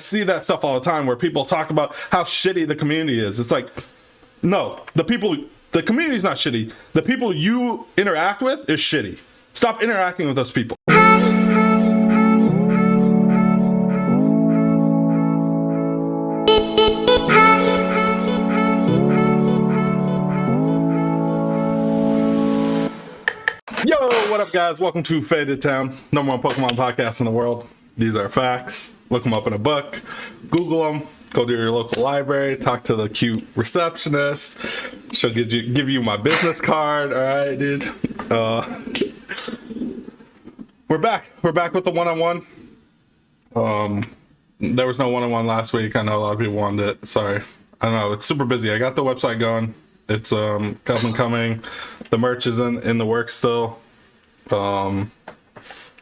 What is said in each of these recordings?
see that stuff all the time where people talk about how shitty the community is. It's like, no, the community's not shitty. The people you interact with is shitty. Stop interacting with those people. Yo, what up, guys? Welcome to Faded Town, #1 Pokemon podcast in the world. These are facts. Look them up in a book. Google them. Go to your local library. Talk to the cute receptionist. She'll give you my business card. All right, dude. We're back. We're back with the one-on-one. There was no one-on-one last week. I know a lot of people wanted it. Sorry. I don't know. It's super busy. I got the website going. It's coming. The merch is in the works still.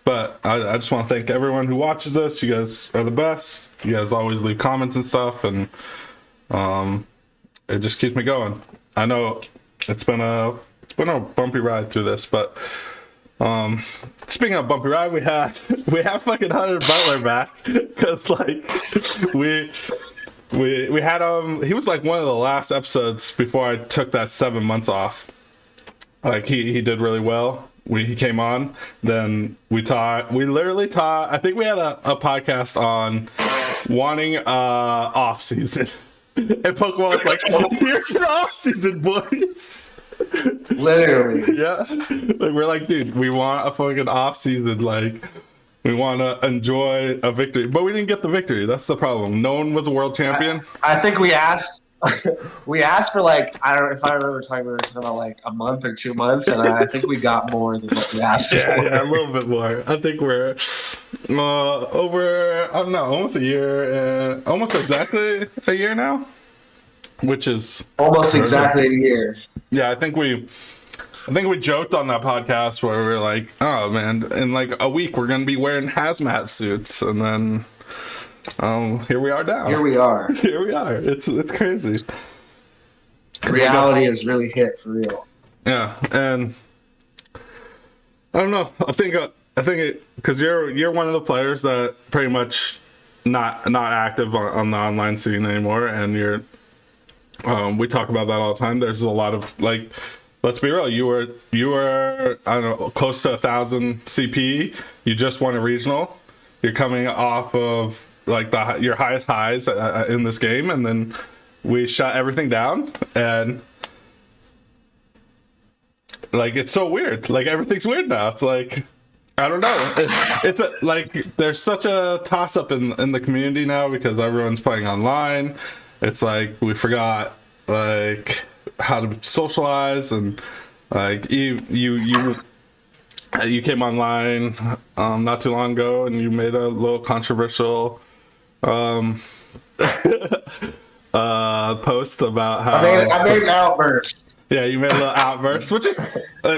But I just want to thank everyone who watches this. You guys are the best. You guys always leave comments and stuff, and it just keeps me going. I know it's been a bumpy ride through this, but speaking of bumpy ride, we have fucking Hunter Butler back, because like we had he was like one of the last episodes before I took that 7 months off. Like he did really well. He came on, then we literally taught. I think we had a podcast on wanting off season, and Pokemon was like, here's your off season, boys. Literally. Yeah. Like, we're like, dude, we want a fucking off season. Like, we want to enjoy a victory, but we didn't get the victory. That's the problem. No one was a world champion. I think we asked for like, I don't know if I remember talking about like a month or 2 months, and I think we got more than what we asked for. Yeah, a little bit more. I think we're over, I don't know, almost a year, almost exactly a year now, which is almost exactly a year. Yeah, I think we joked on that podcast where we were like, oh man, in like a week we're gonna be wearing hazmat suits, and then here we are now. Here we are. It's crazy. Reality has really hit for real. Yeah, and I don't know. I think because you're one of the players that pretty much not active on the online scene anymore, and you're we talk about that all the time. There's a lot of like, let's be real. You were I don't know, close to 1,000 CP. You just won a regional. You're coming off of like your highest highs in this game, and then we shut everything down, and like it's so weird. Like everything's weird now. It's like, I don't know. It's like there's such a toss up in the community now because everyone's playing online. It's like we forgot like how to socialize, and like you came online not too long ago, and you made a little controversial post about how I made an outburst. Yeah, you made a little outburst, which is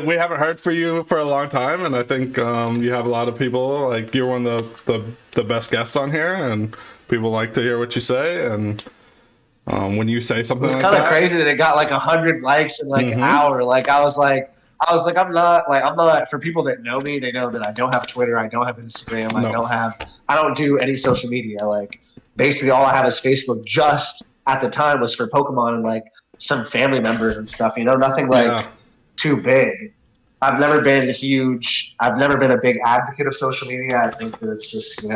we haven't heard from you for a long time, and I think you have a lot of people, like you're one of the best guests on here, and people like to hear what you say, and when you say something like that, it's kind of crazy that it got like 100 likes in like an hour. Like I was like I'm not, for people that know me, they know that I don't have Twitter, I don't have Instagram, I don't do any social media. Like basically all I have is Facebook. Just at the time was for Pokemon and like some family members and stuff, nothing like too big. I've never been huge. I've never been a big advocate of social media. I think that it's just,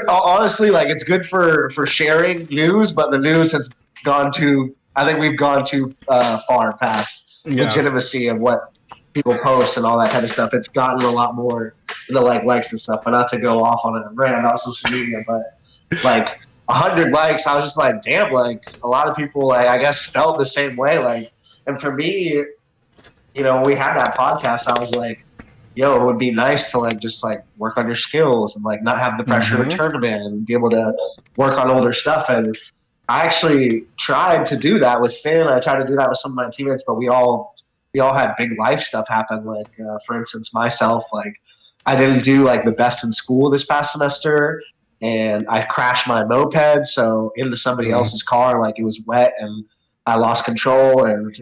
honestly, like it's good for sharing news, but the news has gone too, I think we've gone too far past legitimacy of what people post and all that kind of stuff. It's gotten a lot more into like likes and stuff, but not to go off on a rant about social media, but like 100 likes, I was just like, damn, like a lot of people, like, I guess felt the same way. Like, and for me, when we had that podcast, I was like, yo, it would be nice to like just like work on your skills and like not have the pressure of a tournament and be able to work on older stuff. And I actually tried to do that with Finn. I tried to do that with some of my teammates, but we all had big life stuff happen. Like, for instance, myself, like I didn't do like the best in school this past semester, and I crashed my moped into somebody else's car. Like it was wet, and I lost control and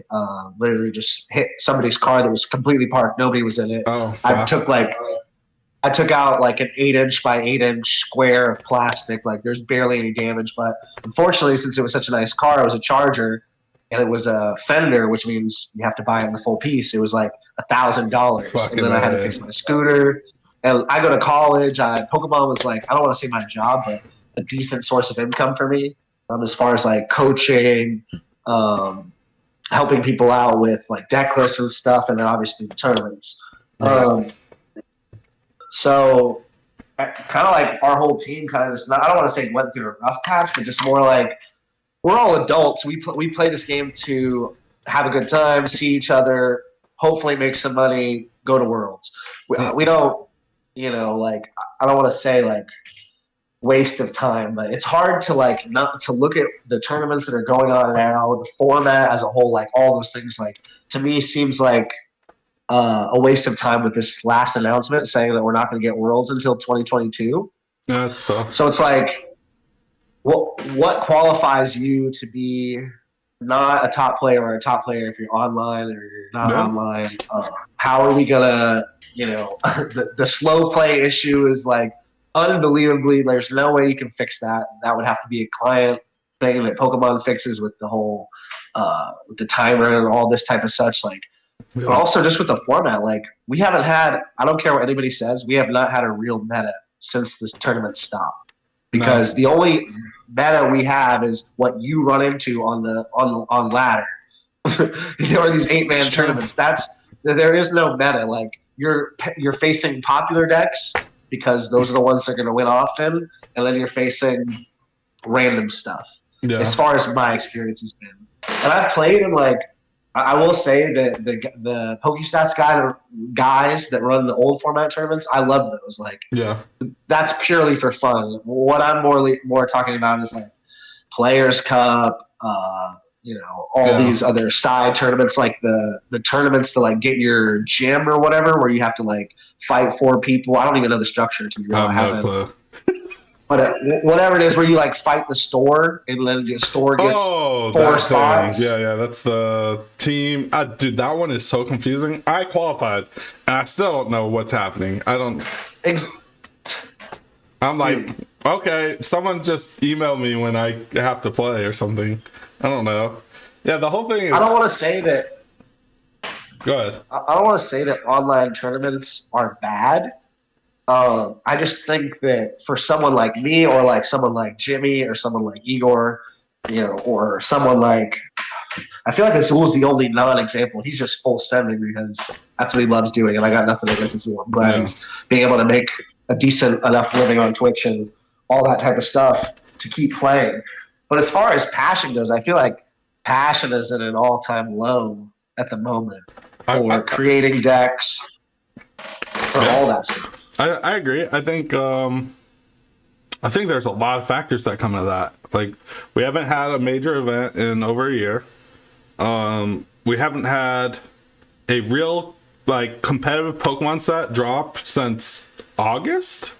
literally just hit somebody's car that was completely parked. Nobody was in it. Oh, wow. I I took out like an 8-inch by 8-inch square of plastic. Like there's barely any damage, but unfortunately, since it was such a nice car, it was a Charger, and it was a Fender, which means you have to buy it in the full piece. It was like $1,000, and then I had to fix my scooter. And I go to college. Pokemon was like, I don't want to say my job, but a decent source of income for me, as far as like coaching, helping people out with like deck lists and stuff, and then obviously the tournaments. So kind of like our whole team kind of just I don't want to say went through a rough patch, but just more like we're all adults. We play this game to have a good time, see each other, hopefully make some money, go to Worlds. We don't, like I don't want to say like waste of time, but it's hard to like not to look at the tournaments that are going on now, the format as a whole, like all those things. Like to me, seems like a waste of time with this last announcement saying that we're not going to get Worlds until 2022. Yeah, that's tough. So it's like, what qualifies you to be not a top player or a top player if you're online or you're not online? How are we gonna, the slow play issue is like unbelievably. There's no way you can fix that. That would have to be a client thing that Pokemon fixes with the whole with the timer and all this type of such. Like, but also just with the format, like we haven't had. I don't care what anybody says. We have not had a real meta since this tournament stopped. Because the only meta we have is what you run into on ladder. There are these 8-man tournaments. There is no meta. Like you're facing popular decks because those are the ones that are going to win often, and then you're facing random stuff. Yeah. As far as my experience has been, and I've played in like I will say that the PokeStats guys that run the old format tournaments, I love those. Like, that's purely for fun. What I'm more talking about is like Players Cup, all these other side tournaments, like the tournaments to like get your gym or whatever, where you have to like fight 4 people. I don't even know the structure to be honest. But whatever it is, where you like fight the store, and then the store gets 4 spots. Yeah, that's the team. Dude, that one is so confusing. I qualified, and I still don't know what's happening. I'm like, okay, someone just email me when I have to play or something. I don't know. Yeah, the whole thing is. I don't want to say that. Go ahead. I don't want to say that online tournaments are bad. I just think that for someone like me, or like someone like Jimmy, or someone like Igor, or someone like, I feel like Azul's the only non-example. He's just full sending because that's what he loves doing, and I got nothing against Azul. I'm glad he's being able to make a decent enough living on Twitch and all that type of stuff to keep playing. But as far as passion goes, I feel like passion is at an all-time low at the moment for creating decks, for all that stuff. I agree. I think there's a lot of factors that come into that. Like, we haven't had a major event in over a year. We haven't had a real like competitive Pokemon set drop since August.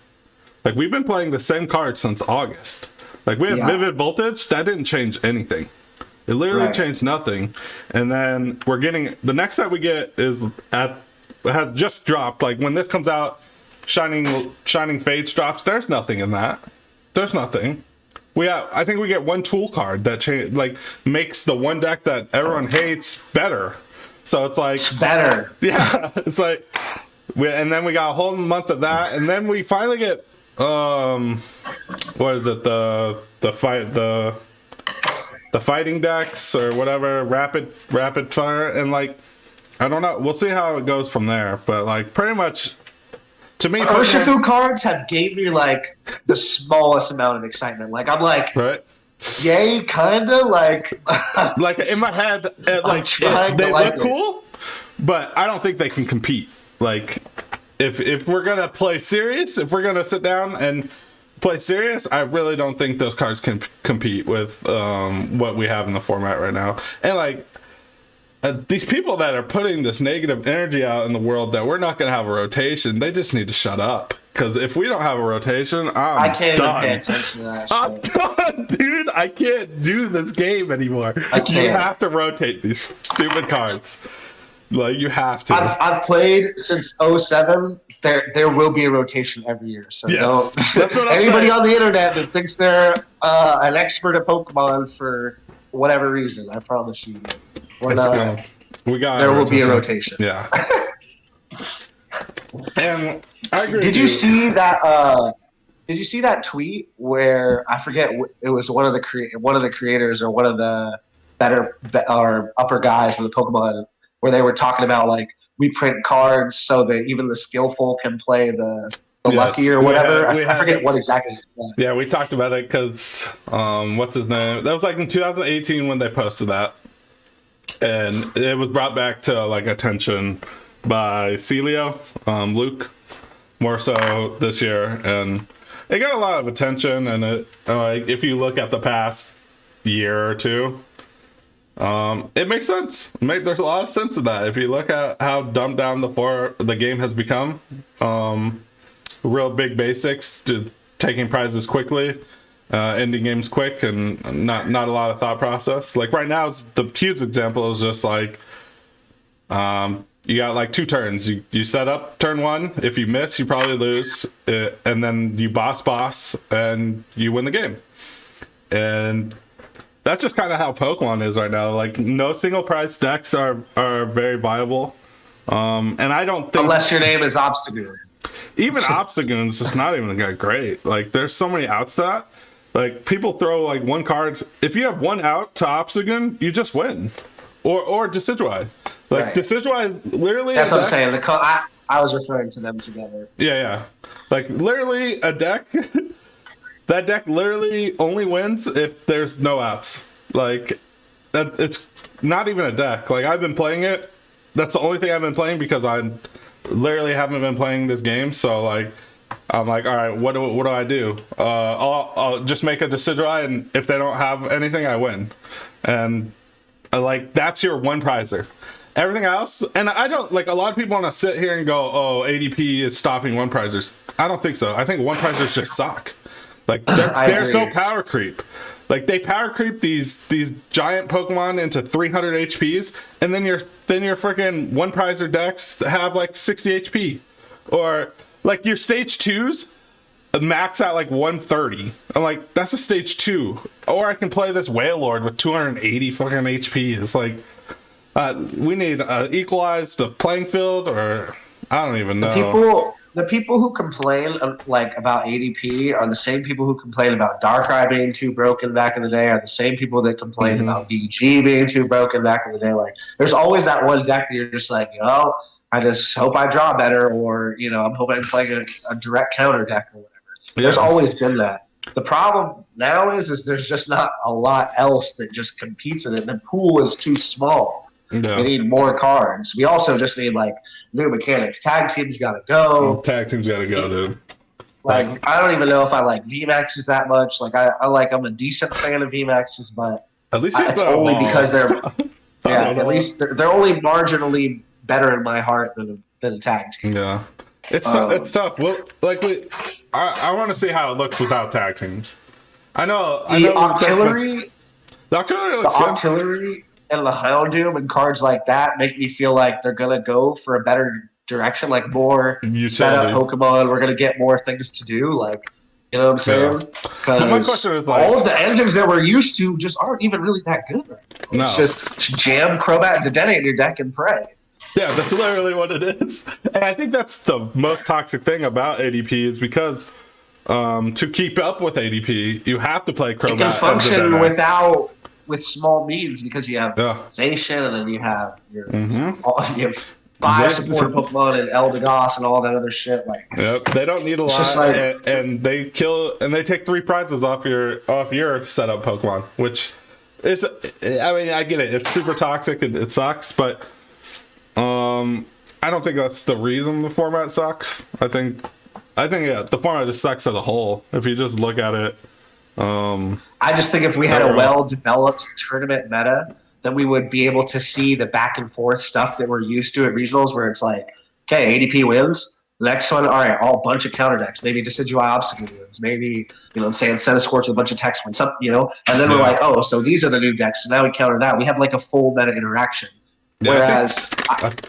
Like, we've been playing the same cards since August. Like, we have Vivid Voltage. That didn't change anything. It literally changed nothing. And then we're getting the next set we get has just dropped. Like, when this comes out, Shining Fates drops. There's nothing in that. There's nothing. I think we get one tool card that makes the one deck that everyone hates better. So it's like better. Yeah, it's like and then we got a whole month of that, and then we finally get what is it, the fighting decks or whatever, rapid fire, and like I don't know. We'll see how it goes from there, but like pretty much. To me, Urshifu cards have gave me like the smallest amount of excitement. Like I'm like, yay, kinda like. Like in my head, they look cool, but I don't think they can compete. Like, if we're gonna play serious, if we're gonna sit down and play serious, I really don't think those cards can compete with what we have in the format right now. And like. These people that are putting this negative energy out in the world that we're not going to have a rotation, they just need to shut up. Because if we don't have a rotation, I can't done. Even pay attention to that I'm done, dude. I can't do this game anymore. You have to rotate these stupid cards. Like, you have to. I've played since '07. There will be a rotation every year. So Yes, don't that's what I'm anybody saying. on the internet that thinks they're an expert at Pokemon for whatever reason, I promise you, we're It's not. gonna, we got There will be a rotation. Yeah. And I agree. Did you see that? Did you see that tweet where I forget it was one of the creators or one of the better or upper guys from the Pokemon where they were talking about like we print cards so that even the skillful can play the lucky or whatever. I forget what exactly it said. Yeah, we talked about it because what's his name? That was like in 2018 when they posted that, and it was brought back to like attention by Celio, Luke, more so this year, and it got a lot of attention. And it like if you look at the past year or two, it makes sense. There's a lot of sense in that. If you look at how dumbed down the game has become, real big basics to taking prizes quickly, ending games quick, and not a lot of thought process. Like right now, the huge example is just like, you got like 2 turns. You set up turn 1. If you miss, you probably lose, and then you boss, and you win the game. And that's just kind of how Pokemon is right now. Like, no single prize decks are very viable. And I don't think... Unless your name is Obstagoon. Even Obstagoon's just not even that great. Like, there's so many outs to that. Like, people throw, like, one card... If you have one out to Obstagoon, you just win. Or Decidueye. Like, Right. Decidueye, literally... That's what I'm saying. I was referring to them together. Yeah. Like, literally, a deck... That deck literally only wins if there's no outs. Like, it's not even a deck. Like, I've been playing it. That's the only thing I've been playing because I literally haven't been playing this game. So, like, I'm like, all right, what do I do? I'll just make a Decidueye, and if they don't have anything, I win. And, like, that's your one prizer. Everything else, and I don't, like, a lot of people want to sit here and go, oh, ADP is stopping one prizers. I don't think so. I think one prizers just suck. Like, there's no power creep. Like, they power creep these giant Pokemon into 300 HPs, and then your freaking one prizer decks have like 60 HP, or like your stage 2s max at like 130. I'm like, that's a stage 2. Or I can play this Wailord with 280 fucking HP. It's like, we need equalized the playing field, or I don't even know. The people who complain like about ADP are the same people who complain about Darkrai being too broken back in the day, are the same people that complain about VG being too broken back in the day. Like, there's always that one deck that you're just like, I just hope I draw better, or I'm hoping I'm playing a direct counter deck or whatever. Yeah. There's always been that. The problem now is there's just not a lot else that just competes in it. The pool is too small. No. We need more cards. We also just need like new mechanics. Tag teams gotta go. Tag teams gotta go, dude. Like, I don't even know if I like VMAXs that much. Like, I'm a decent fan of VMAXs, but at least it's only because they're at least they're only marginally better in my heart than a tag team. Yeah, it's tough. Well, like I want to see how it looks without tag teams. I know the artillery looks good. And the Houndoom and cards like that make me feel like they're gonna go for a better direction, like more setup Pokemon. We're gonna get more things to do, like, you know what I'm saying? Because my question is, like, all of the engines that we're used to just aren't even really that good right now. It's just jam Crobat and Dedenne in your deck and pray. Yeah, that's literally what it is. And I think that's the most toxic thing about ADP is because to keep up with ADP, you have to play Crobat. It can function with small means because you have Zacian, and then you have you have 5 support Pokemon and Eldegoss and all that other shit. Like, they don't need a lot, and they take 3 prizes off your setup Pokemon, which is, I mean, I get it. It's super toxic and it sucks, but I don't think that's the reason the format sucks. I think the format just sucks as a whole. If you just look at it. I just think if we had a well-developed tournament meta, then we would be able to see the back and forth stuff that we're used to at regionals, where it's like, okay, ADP wins. The next one, all right, all bunch of counter decks. Maybe Decidueye Obstacle wins. Maybe, saying Centiskorch with a bunch of text wins. And then we're like, oh, so these are the new decks. So now we counter that. We have like a full meta interaction. Yeah,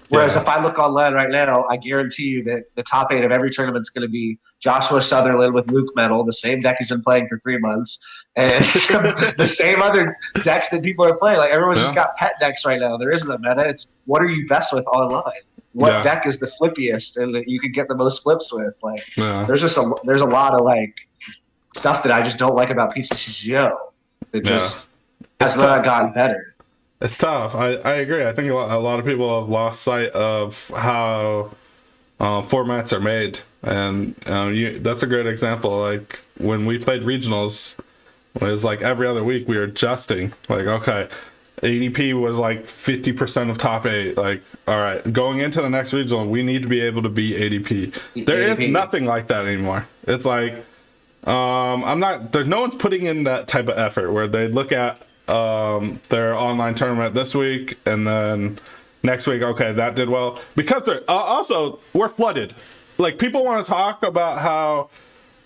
Whereas if I look online right now, I guarantee you that the top 8 of every tournament is going to be Joshua Sutherland with Luke Metal, the same deck he's been playing for 3 months, and the same other decks that people are playing. Like everyone's just got pet decks right now. There isn't a meta. It's what are you best with online? What deck is the flippiest and that you can get the most flips with? Like there's a lot of like stuff that I just don't like about PTCGO that just has not gotten better. It's tough. I agree. I think a lot of people have lost sight of how formats are made, and that's a great example. Like when we played regionals, it was like every other week we were adjusting. Like, okay, ADP was like 50% of top 8. Like, all right, going into the next regional, we need to be able to beat ADP. There is nothing like that anymore. It's like there's no one's putting in that type of effort where they look at their online tournament this week and then next week, okay, that did well, because they're also we're flooded. Like people want to talk about how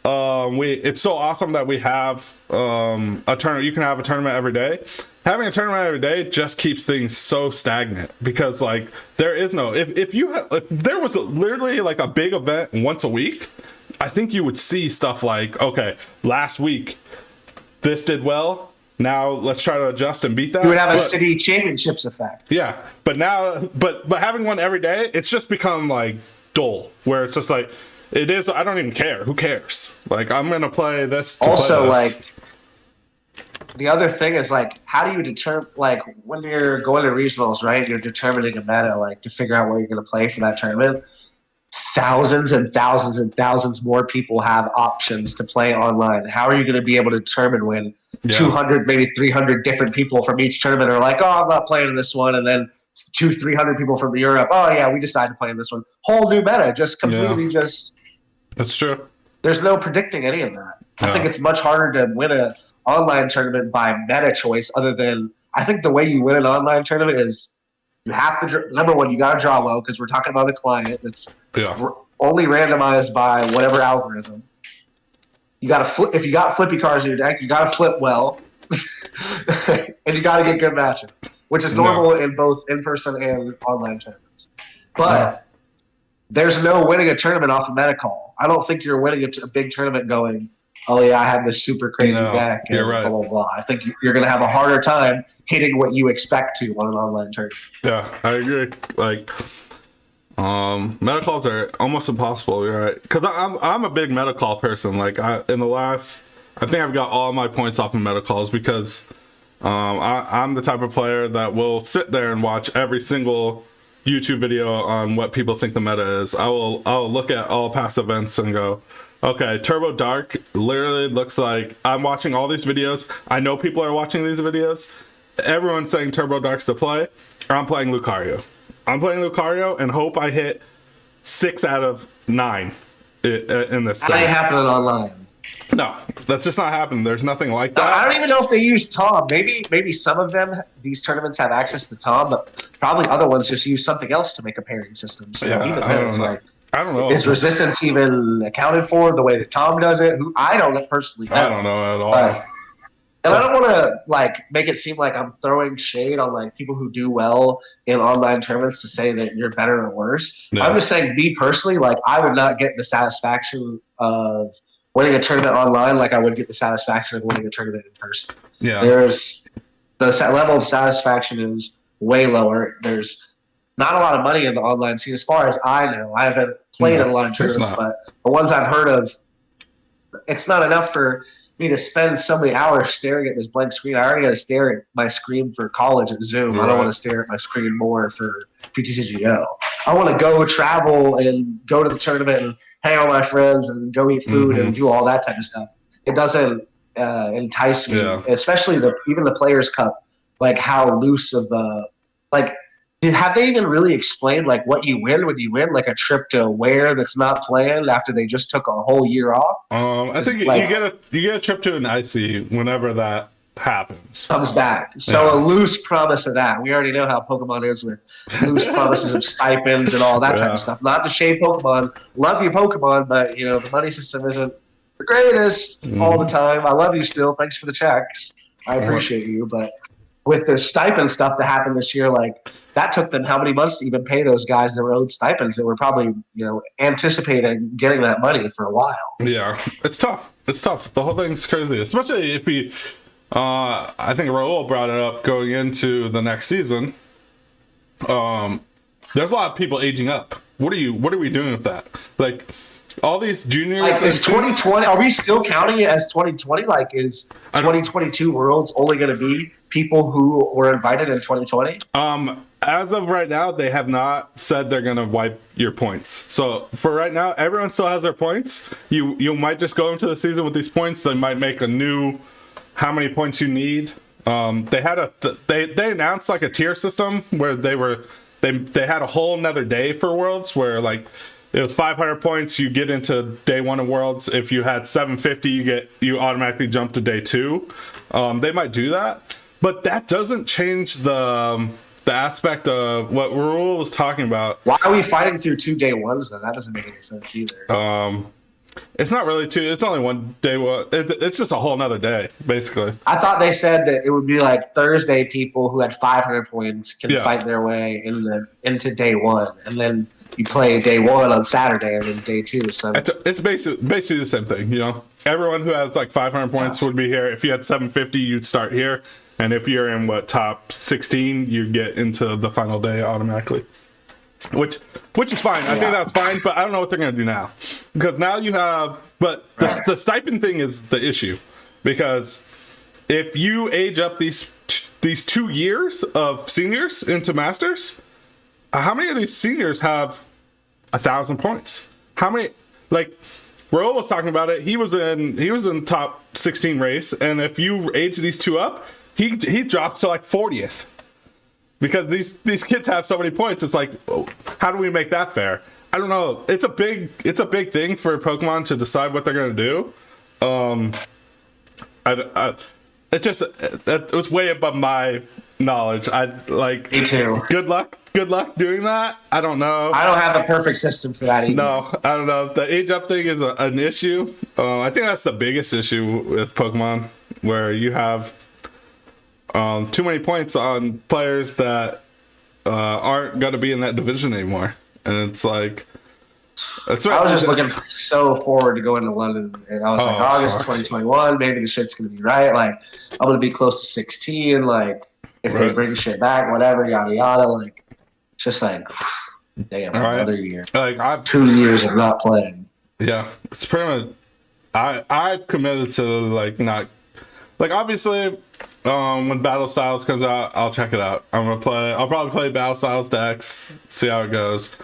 it's so awesome that we have a tournament. You can have a tournament every day. Having a tournament every day just keeps things so stagnant, because like there is no if there was literally like a big event once a week, I think you would see stuff like, okay, last week this did well, now let's try to adjust and beat that. You would have a city championships effect. Yeah, but now, but having one every day, it's just become like dull. Where it's just like it is. I don't even care. Who cares? Like I'm gonna play this. Also, like the other thing is like, how do you determine? Like when you're going to regionals, right? You're determining a meta, like to figure out what you're gonna play for that tournament. Thousands and thousands and thousands more people have options to play online. How are you going to be able to determine when 200, maybe 300 different people from each tournament are like, oh, I'm not playing in this one, and then 300 people from Europe, oh yeah, we decided to play in this one. Whole new meta, just completely just. That's true. There's no predicting any of that. I think it's much harder to win an online tournament by meta choice, other than I think the way you win an online tournament is you have to, number one, you got to draw low, because we're talking about a client that's only randomized by whatever algorithm. You got to flip. If you got flippy cards in your deck, you got to flip well, and you got to get good matchups, which is normal in both in-person and online tournaments. But there's no winning a tournament off a meta call. I don't think you're winning a big tournament going, oh yeah, I have this super crazy deck, and you're right. blah, blah, blah. I think you're going to have a harder time hitting what you expect to on an online tournament. Yeah, I agree. Like, meta calls are almost impossible. You're right, because I'm a big meta call person. Like, I think I've got all my points off of meta calls, because I'm the type of player that will sit there and watch every single YouTube video on what people think the meta is. I'll look at all past events and go, okay, Turbo Dark literally looks like I'm watching all these videos. I know people are watching these videos. Everyone's saying Turbo Dark's to play. I'm playing Lucario. I'm playing Lucario and hope I hit 6 out of 9 in this thing. That ain't happening online. No, that's just not happening. There's nothing like that. I don't even know if they use Tom. Maybe some of them, these tournaments have access to Tom, but probably other ones just use something else to make a pairing system. So even then, it's like, I don't know. Is resistance even accounted for the way that Tom does it? I don't personally know. I don't know at all. And I don't want to like make it seem like I'm throwing shade on like people who do well in online tournaments to say that you're better or worse. Yeah. I'm just saying, me personally, like I would not get the satisfaction of winning a tournament online like I would get the satisfaction of winning a tournament in person. Yeah, there's the level of satisfaction is way lower. There's not a lot of money in the online scene, as far as I know. I haven't played in a lot of tournaments, but the ones I've heard of, it's not enough for me to spend so many hours staring at this blank screen. I already got to stare at my screen for college at Zoom. I don't want to stare at my screen more for PTCGO. I want to go travel and go to the tournament and hang out with my friends and go eat food and do all that type of stuff. It doesn't entice me, especially even the Players' Cup, like how loose of have they even really explained like what you win when you win, like a trip to where that's not planned after they just took a whole year off? I think like, you get a trip to an IC whenever that happens. Comes back. So a loose promise of that. We already know how Pokemon is with loose promises of stipends and all that type of stuff. Not to shame Pokemon. Love your Pokemon, but you know, the money system isn't the greatest all the time. I love you still. Thanks for the checks. I appreciate you, but with the stipend stuff that happened this year, like that took them how many months to even pay those guys their own stipends that were probably, anticipating getting that money for a while. Yeah, it's tough. It's tough. The whole thing's crazy, especially if you. I think Rahul brought it up going into the next season. There's a lot of people aging up. What are we doing with that? Like all these juniors. Like is 2020? Are we still counting it as 2020? Like is 2022 Worlds only going to be people who were invited in 2020? As of right now, they have not said they're going to wipe your points. So for right now, everyone still has their points. You might just go into the season with these points. They might make a new how many points you need. They announced like a tier system where they had a whole another day for Worlds where like it was 500 points. You get into day 1 of Worlds. If you had 750, you automatically jump to day 2. They might do that, but that doesn't change the aspect of what Rahul was talking about. Why are we fighting through 2 day 1s then? That doesn't make any sense either. It's not really 2. It's only 1 day. It's just a whole nother day, basically. I thought they said that it would be like Thursday people who had 500 points can fight their way into day 1, and then you play day 1 on Saturday and then day 2. So it's basically the same thing. Everyone who has like 500 points would be here. If you had 750, you'd start here, and if you're in top 16, you get into the final day automatically. Which is fine. I think that's fine, but I don't know what they're going to do now. Because now you have... But the stipend thing is the issue. Because if you age up these 2 years of seniors into masters, how many of these seniors have 1,000 points? How many... Like, Rahul was talking about it. He was in top 16 race, and if you age these 2 up, he dropped to like 40th. Because these kids have so many points, it's like, how do we make that fair? I don't know. It's a big thing for Pokemon to decide what they're gonna do. It was way above my knowledge. Me too. Good luck doing that. I don't know. I don't have a perfect system for that either. No, I don't know. The age up thing is an issue. I think that's the biggest issue with Pokemon, where you have too many points on players that aren't going to be in that division anymore, and it's like that's right. I was just looking so forward to going to London, and I was like, August 2021, maybe the shit's going to be right. Like I'm going to be close to 16. Like if they bring shit back, whatever, yada yada. Like it's just like, damn, another year. Like I've 2 years of not playing. Yeah, it's pretty much. I've committed to like not like obviously. When Battle Styles comes out, I'll check it out. I'll probably play Battle Styles decks, see how it goes.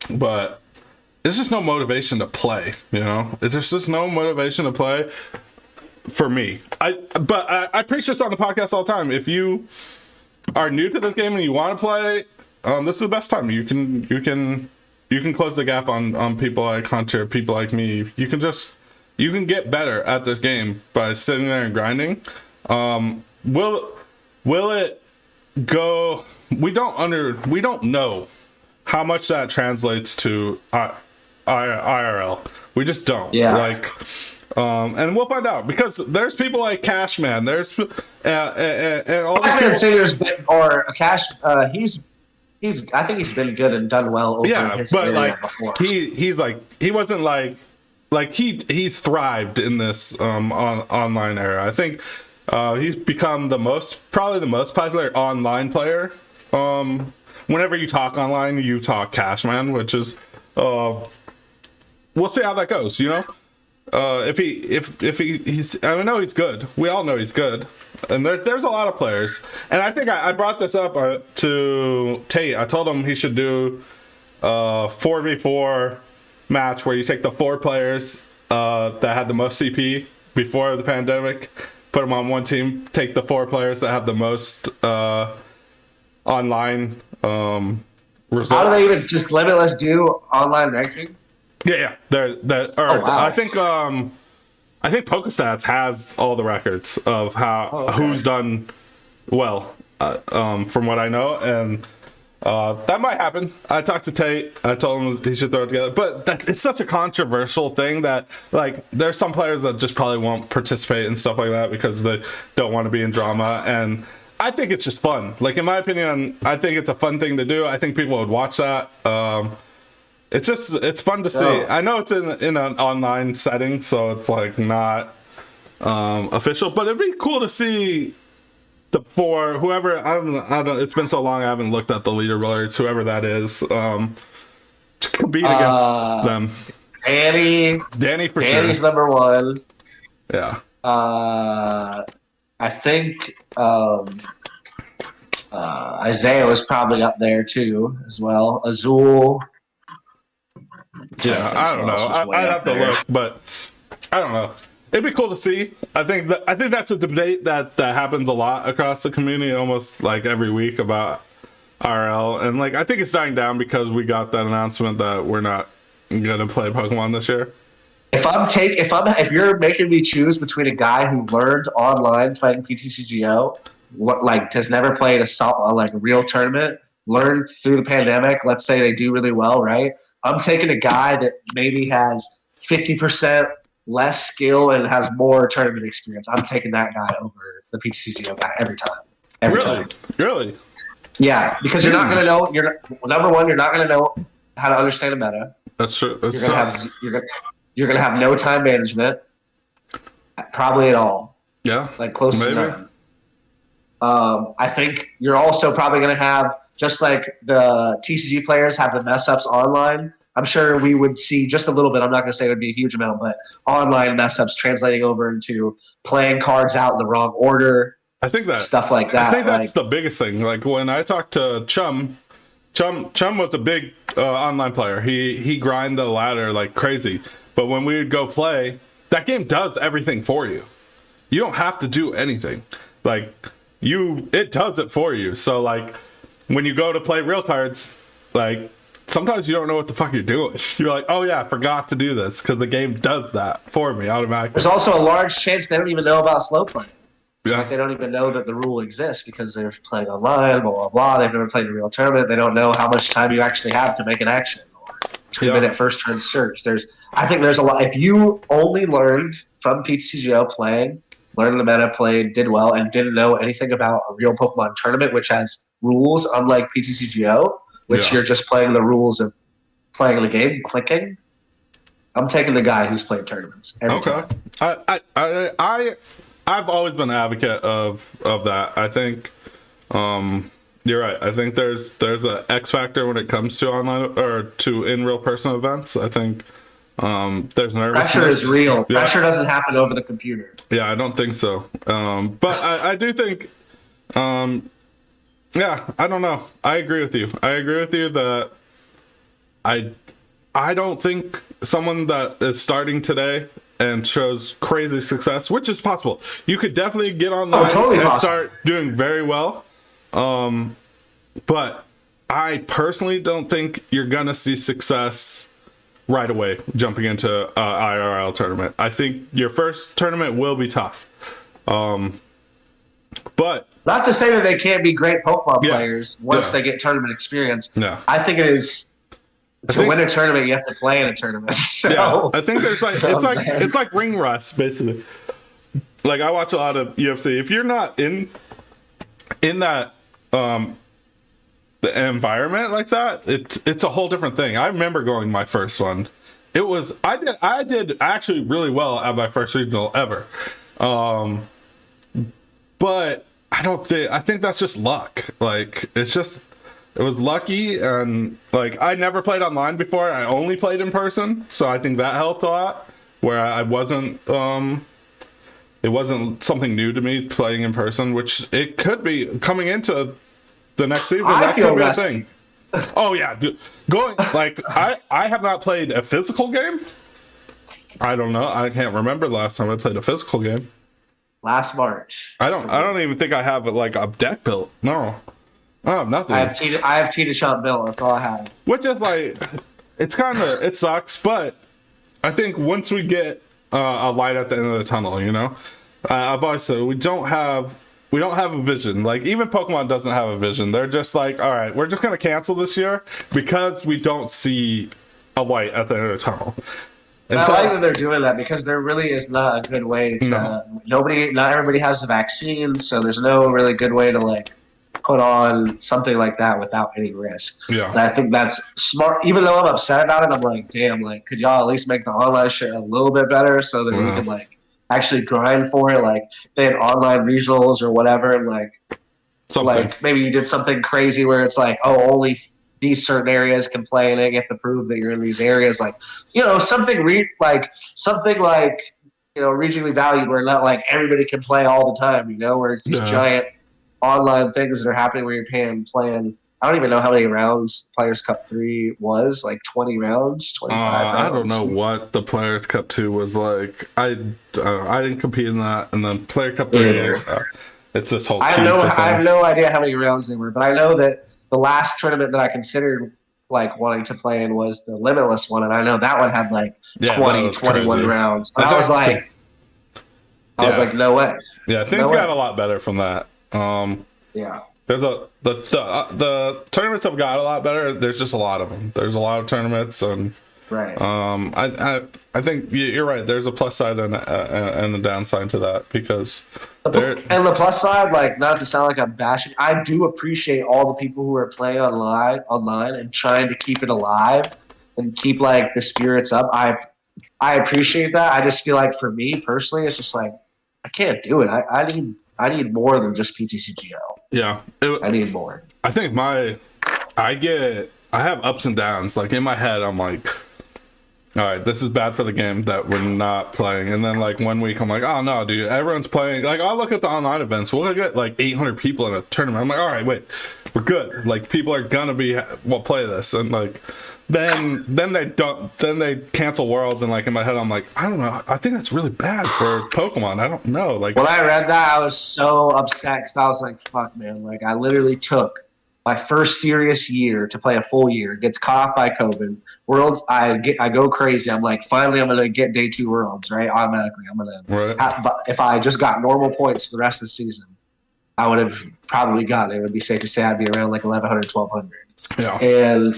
But there's just no motivation to play, There's just no motivation to play for me. I preach this on the podcast all the time. If you are new to this game and you want to play, this is the best time. You can close the gap on people like Hunter, people like me. You can get better at this game by sitting there and grinding. Will it go? We don't know how much that translates to IRL. We just don't. Yeah. And we'll find out because there's people like Cashman. There's and all these singers or Cash. I think he's been good and done well over his career before. He wasn't he's thrived in this online era. I think he's become probably the most popular online player. Whenever you talk online, you talk Cashman, which is we'll see how that goes. If he's I know he's good. We all know he's good, and there's a lot of players. And I think I brought this up to Tate. I told him he should do 4v4. Match where you take the 4 players that had the most CP before the pandemic, put them on one team, take the 4 players that have the most online results. How do they even just limitless do online ranking? Yeah. Wow. I think PokeStats has all the records of who's done well from what I know, and That might happen. I talked to Tate. I told him he should throw it together. But it's such a controversial thing that, like, there's some players that just probably won't participate and stuff like that because they don't want to be in drama. And I think it's just fun. Like, in my opinion, I think it's a fun thing to do. I think people would watch that. It's fun to see. I know it's in an online setting, so it's, like, not official. But it'd be cool to see... for whoever, I don't. It's been so long I haven't looked at the leaderboards. Whoever that is, to compete against them. Danny for Danny's sure. number one. Yeah. I think Isaiah was probably up there too, as well. Azul. Yeah, I don't know. I'd have to look, but I don't know. It'd be cool to see. I think that's a debate that happens a lot across the community, almost like every week about RL, and like I think it's dying down because we got that announcement that we're not gonna play Pokemon this year. If you're making me choose between a guy who learned online playing PTCGO, has never played a real tournament, learned through the pandemic, let's say they do really well, right? I'm taking a guy that maybe has 50% less skill and has more tournament experience. I'm taking that guy over the PTCGO guy every time. Really? Yeah, because you're not going to know. Number one, you're not going to know how to understand a meta. That's true. You're going to have no time management, probably at all. Yeah, like close to none. I think you're also probably going to have, just like the TCG players have the mess ups online. I'm sure we would see just a little bit. I'm not going to say it would be a huge amount, but online mess ups translating over into playing cards out in the wrong order. I think that stuff like that. I think that's the biggest thing. Like when I talked to Chum was a big online player. He grind the ladder like crazy. But when we would go play, that game does everything for you. You don't have to do anything. Like it does it for you. So like when you go to play real cards, like sometimes you don't know what the fuck you're doing. You're like, oh yeah, I forgot to do this because the game does that for me automatically. There's also a large chance they don't even know about slow play. Yeah. Like they don't even know that the rule exists because they're playing online, blah, blah, blah. They've never played a real tournament. They don't know how much time you actually have to make an action or 2-minute first turn search. I think there's a lot. If you only learned from PTCGO playing, learned the meta, played, did well, and didn't know anything about a real Pokemon tournament, which has rules unlike PTCGO, which you're just playing the rules of playing the game, clicking. I'm taking the guy who's played tournaments every time. I've always been an advocate of that. I think you're right. I think there's a X factor when it comes to online or to in real person events. I think there's nervousness. Pressure is real. Yeah. Pressure doesn't happen over the computer. Yeah, I don't think so. But I do think. Yeah, I don't know. I agree with you. That I don't think someone that is starting today and shows crazy success, which is possible. You could definitely get online and start doing very well. But I personally don't think you're going to see success right away jumping into an IRL tournament. I think your first tournament will be tough. But not to say that they can't be great Pokemon players once they get tournament experience. Yeah. I think it is to win a tournament, you have to play in a tournament. So, yeah, I think there's like it's like ring rust basically. Like I watch a lot of UFC. If you're not in that the environment like that, it's a whole different thing. I remember going my first one. It was I did actually really well at my first regional ever. But I think that's just luck. Like it was lucky, and like I never played online before. I only played in person, so I think that helped a lot. Where I wasn't, it wasn't something new to me playing in person, which it could be coming into the next season. That could be a thing. Oh yeah, dude. I have not played a physical game. I don't know. I can't remember the last time I played a physical game. Last March. I don't even think I have like a deck built. No. Oh, nothing. I have T Deschamps built. That's all I have. Which is like, it sucks, but I think once we get a light at the end of the tunnel, I've always said we don't have we don't have a vision. Like, even Pokemon doesn't have a vision. They're just like, all right, we're just gonna cancel this year because we don't see a light at the end of the tunnel. And I like that they're doing that because there really is not a good way to. Not everybody has a vaccine, so there's no really good way to like put on something like that without any risk. Yeah, and I think that's smart. Even though I'm upset about it, I'm like, damn, like, could y'all at least make the online shit a little bit better so that we can like actually grind for it? Like, they had online regionals or whatever, and like maybe you did something crazy where it's like, oh, only these certain areas can play, and you have to prove that you're in these areas. Like, something like regionally valued, where not like everybody can play all the time. Where it's these giant online things that are happening where you're playing. I don't even know how many rounds Players Cup 3 was, like 20 rounds, 25 rounds. I don't know what the Players Cup 2 was like. I didn't compete in that, and then Player Cup 3. It's this whole. I have no idea how many rounds they were, but I know that the last tournament that I considered like wanting to play in was the Limitless one, and I know that one had like 21 crazy rounds. And I was like, no way. Yeah, things got a lot better from that. There's the tournaments have got a lot better. There's just a lot of them. There's a lot of tournaments, and I think you're right. There's a plus side and a downside to that, because and the plus side, like, not to sound like I'm bashing, I do appreciate all the people who are playing online and trying to keep it alive and keep like the spirits up. I appreciate that. I just feel like for me personally, it's just like I can't do it. I need more than just PTCGO. Yeah, I need more. I think I have ups and downs. Like, in my head, I'm like, all right, this is bad for the game that we're not playing. And then like 1 week, I'm like, oh no, dude, everyone's playing. Like, I'll look at the online events. We'll get like 800 people in a tournament. I'm like, all right, wait, we're good. Like, people are gonna play this. And like, then they cancel Worlds, and like in my head I'm like, I don't know, I think that's really bad for Pokemon. I don't know. Like, when I read that, I was so upset because I was like, fuck, man. Like, I literally took my first serious year to play a full year, gets caught off by COVID. Worlds, I go crazy. I'm like, finally I'm gonna get day 2 Worlds, right? Automatically, I'm gonna. But if I just got normal points for the rest of the season, I would have probably gotten it. It would be safe to say I'd be around like 1,100, 1,200. Yeah. And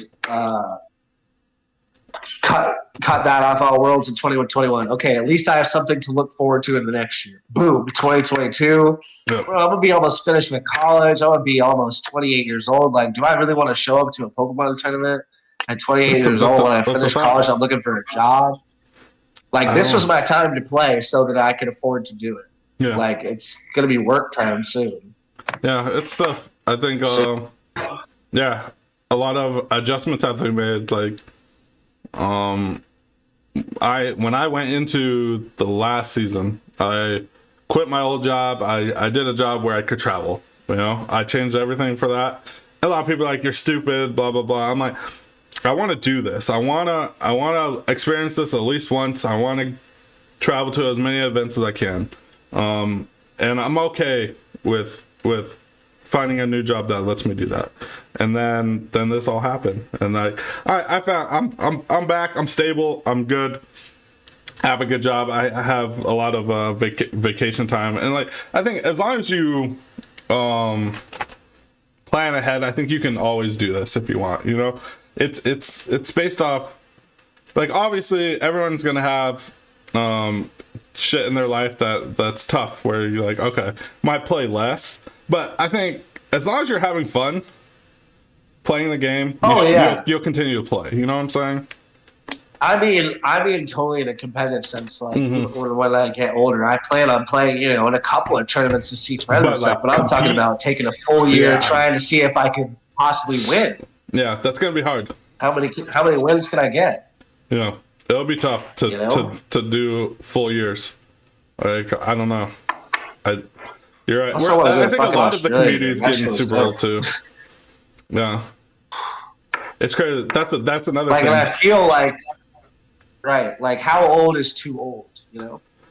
cut that off all Worlds in 21. Okay, at least I have something to look forward to in the next year. Boom, 2022. Yeah. Bro, I'm gonna be almost finished with college. I'm gonna be almost 28 years old. Like, do I really want to show up to a Pokemon tournament at 28 years old when I finish college? I'm looking for a job. Like, this was my time to play so that I could afford to do it. Yeah. Like, it's gonna be work time soon. Yeah, it's tough. I think a lot of adjustments have to be made. Like, when I went into the last season, I quit my old job. I did a job where I could travel. I changed everything for that. A lot of people are like, you're stupid, blah blah blah. I'm like, I want to do this. I wanna experience this at least once. I want to travel to as many events as I can, and I'm okay with finding a new job that lets me do that. And then this all happened, and I found I'm back. I'm stable. I'm good. I have a good job. I have a lot of vacation time, and like, I think as long as you plan ahead, I think you can always do this if you want. It's based off, like, obviously everyone's gonna have shit in their life that's tough, where you're like, okay, might play less, but I think as long as you're having fun playing the game, you'll continue to play. You know what I'm saying? I mean, totally in a competitive sense. Like, when I get older, I plan on playing, in a couple of tournaments to see friends and stuff. But I'm talking about taking a full year, trying to see if I could possibly win. Yeah, that's gonna be hard. How many wins can I get? Yeah, it'll be tough to do full years. Like, I don't know. You're right. I think a lot of the community is getting super old too. Yeah, it's crazy. That's another thing. And I feel like, right, like, how old is too old?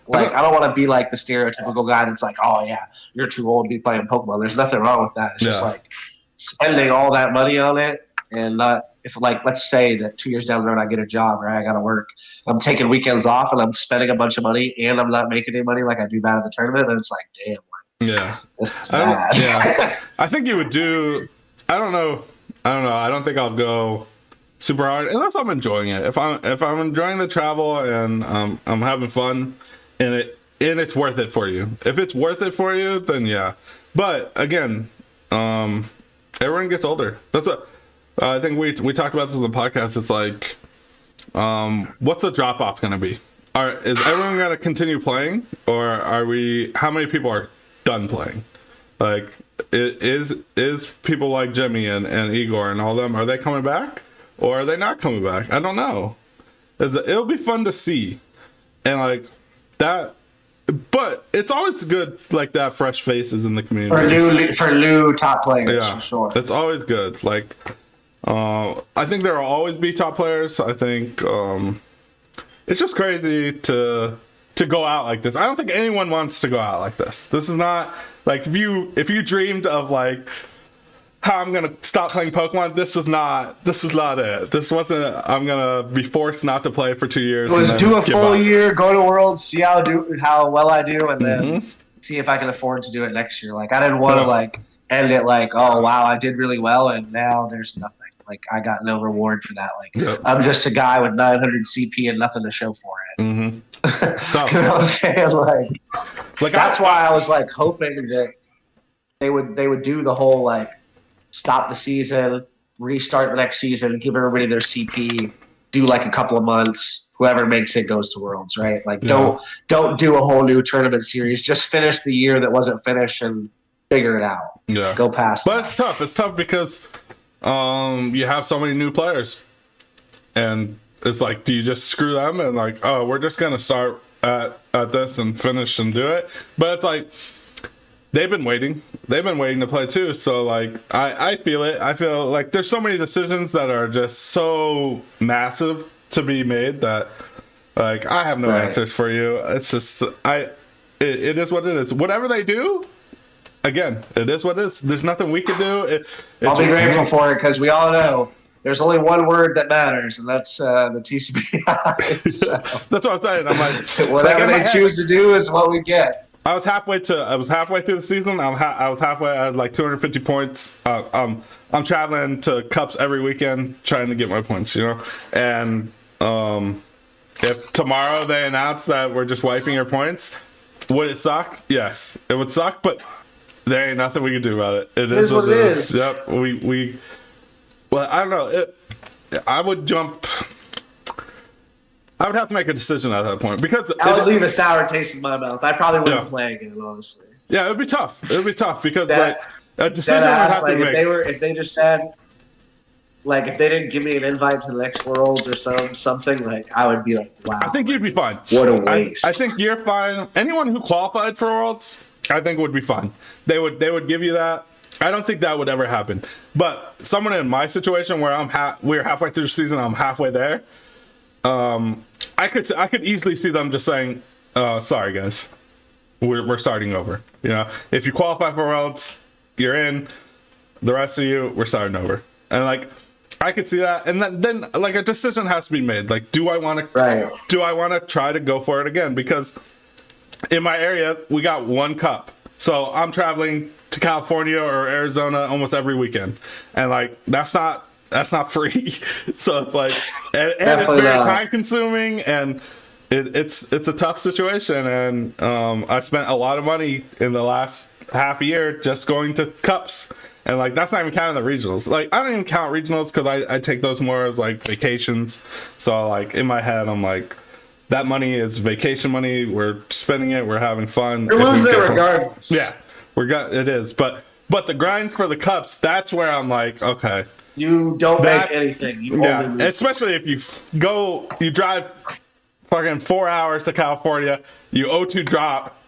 Like, I don't want to be like the stereotypical guy that's like, oh yeah, you're too old to be playing Pokemon. There's nothing wrong with that. It's just like spending all that money on it, and if, like, let's say that 2 years down the road I get a job, right? I got to work. I'm taking weekends off and I'm spending a bunch of money and I'm not making any money like I do bad at the tournament. Then it's like, damn. Yeah. Yeah. I think you would do. I don't know. I don't think I'll go super hard unless I'm enjoying it. If I'm enjoying the travel and I'm having fun, and it's worth it for you. If it's worth it for you, then yeah. But again, everyone gets older. That's what I think. We talked about this in the podcast. It's like, what's the drop off going to be? Is everyone going to continue playing, or are we? How many people are done playing? Like, is people like Jimmy and Igor and all them, are they coming back, or are they not coming back? I don't know. It'll be fun to see, and like that. But it's always good, like that, fresh faces in the community for new top players. Yeah, for sure. It's always good. Like, I think there will always be top players. I think it's just crazy to go out like this. I don't think anyone wants to go out like this. This is not like if you dreamed of like how I'm gonna stop playing Pokemon. This is not it. This wasn't. I'm gonna be forced not to play for 2 years. It was do a full year, go to Worlds, see how well I do, and then see if I can afford to do it next year. Like I didn't want to like end it like, oh wow, I did really well, and now there's nothing. Like I got no reward for that. Like I'm just a guy with 900 CP and nothing to show for it. Stop. You know what I'm saying? Like that's why I was like hoping that they would do the whole like stop the season, restart the next season, give everybody their CP, do like a couple of months. Whoever makes it goes to Worlds, right? Like don't do a whole new tournament series. Just finish the year that wasn't finished and figure it out. Yeah, go past. But it's tough. It's tough because you have so many new players, and it's like, do you just screw them and like, oh, we're just gonna start at this and finish and do it? But it's like they've been waiting to play too. So like I feel it. I feel like there's so many decisions that are just so massive to be made that like I have no answers for you. It's just it is what it is. Whatever they do, again, it is what it is. There's nothing we can do. I'll be grateful for it because we all know there's only one word that matters, and that's the TCP. So. That's what I'm saying. I'm like, whatever they choose to do is what we get. I was halfway through the season. I was halfway. I had like 250 points. I'm traveling to Cups every weekend trying to get my points, you know. And if tomorrow they announce that we're just wiping your points, would it suck? Yes, it would suck. But there ain't nothing we can do about it. It is what it is. Yep. Well, I don't know. I would jump. I would have to make a decision at that point because I would leave a sour taste in my mouth. I probably wouldn't play again, honestly. Yeah, it would be tough. It would be tough because like a decision would have to make. If they just said, like, if they didn't give me an invite to the next Worlds or something, like, I would be like, wow. I think you'd be fine. What a waste. I think you're fine. Anyone who qualified for Worlds, I think would be fine. They would give you that. I don't think that would ever happen. But someone in my situation where we're halfway through the season, I'm halfway there. I could easily see them just saying, sorry guys, we're starting over. You know, if you qualify for Worlds, you're in. The rest of you, we're starting over. And like, I could see that. And then like a decision has to be made. Like, do I want to try to go for it again? Because in my area, we got one cup. So I'm traveling to California or Arizona almost every weekend. And like, that's not free. So it's like, and it's very time consuming, and it's a tough situation. And I spent a lot of money in the last half year just going to cups, and like that's not even counting the regionals. Like I don't even count regionals because I take those more as like vacations. So like in my head, I'm like, that money is vacation money. We're spending it. We're having fun. It was there regardless. Yeah, it is. But the grind for the cups, that's where I'm like, okay. You don't make anything. You only lose. Especially if you drive fucking 4 hours to California, you O2 drop,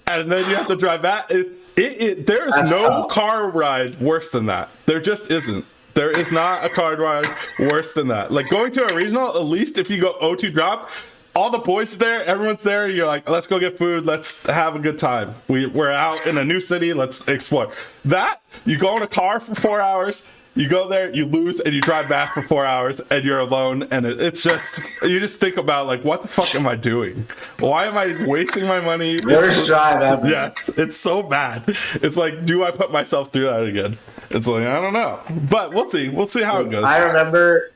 and then you have to drive back. There is no car ride worse than that. There just isn't. There is not a car ride worse than that. Like going to a regional, at least if you go O2 drop, all the boys are there, everyone's there, you're like, let's go get food, let's have a good time. We're out in a new city, let's explore. That, you go in a car for 4 hours, You go there, you lose, and you drive back for 4 hours, and you're alone, and it's just, you just think about, like, what the fuck am I doing? Why am I wasting my money? Worst drive ever. Yes, it's so bad. It's like, do I put myself through that again? It's like, I don't know. But we'll see. We'll see how it goes. I remember,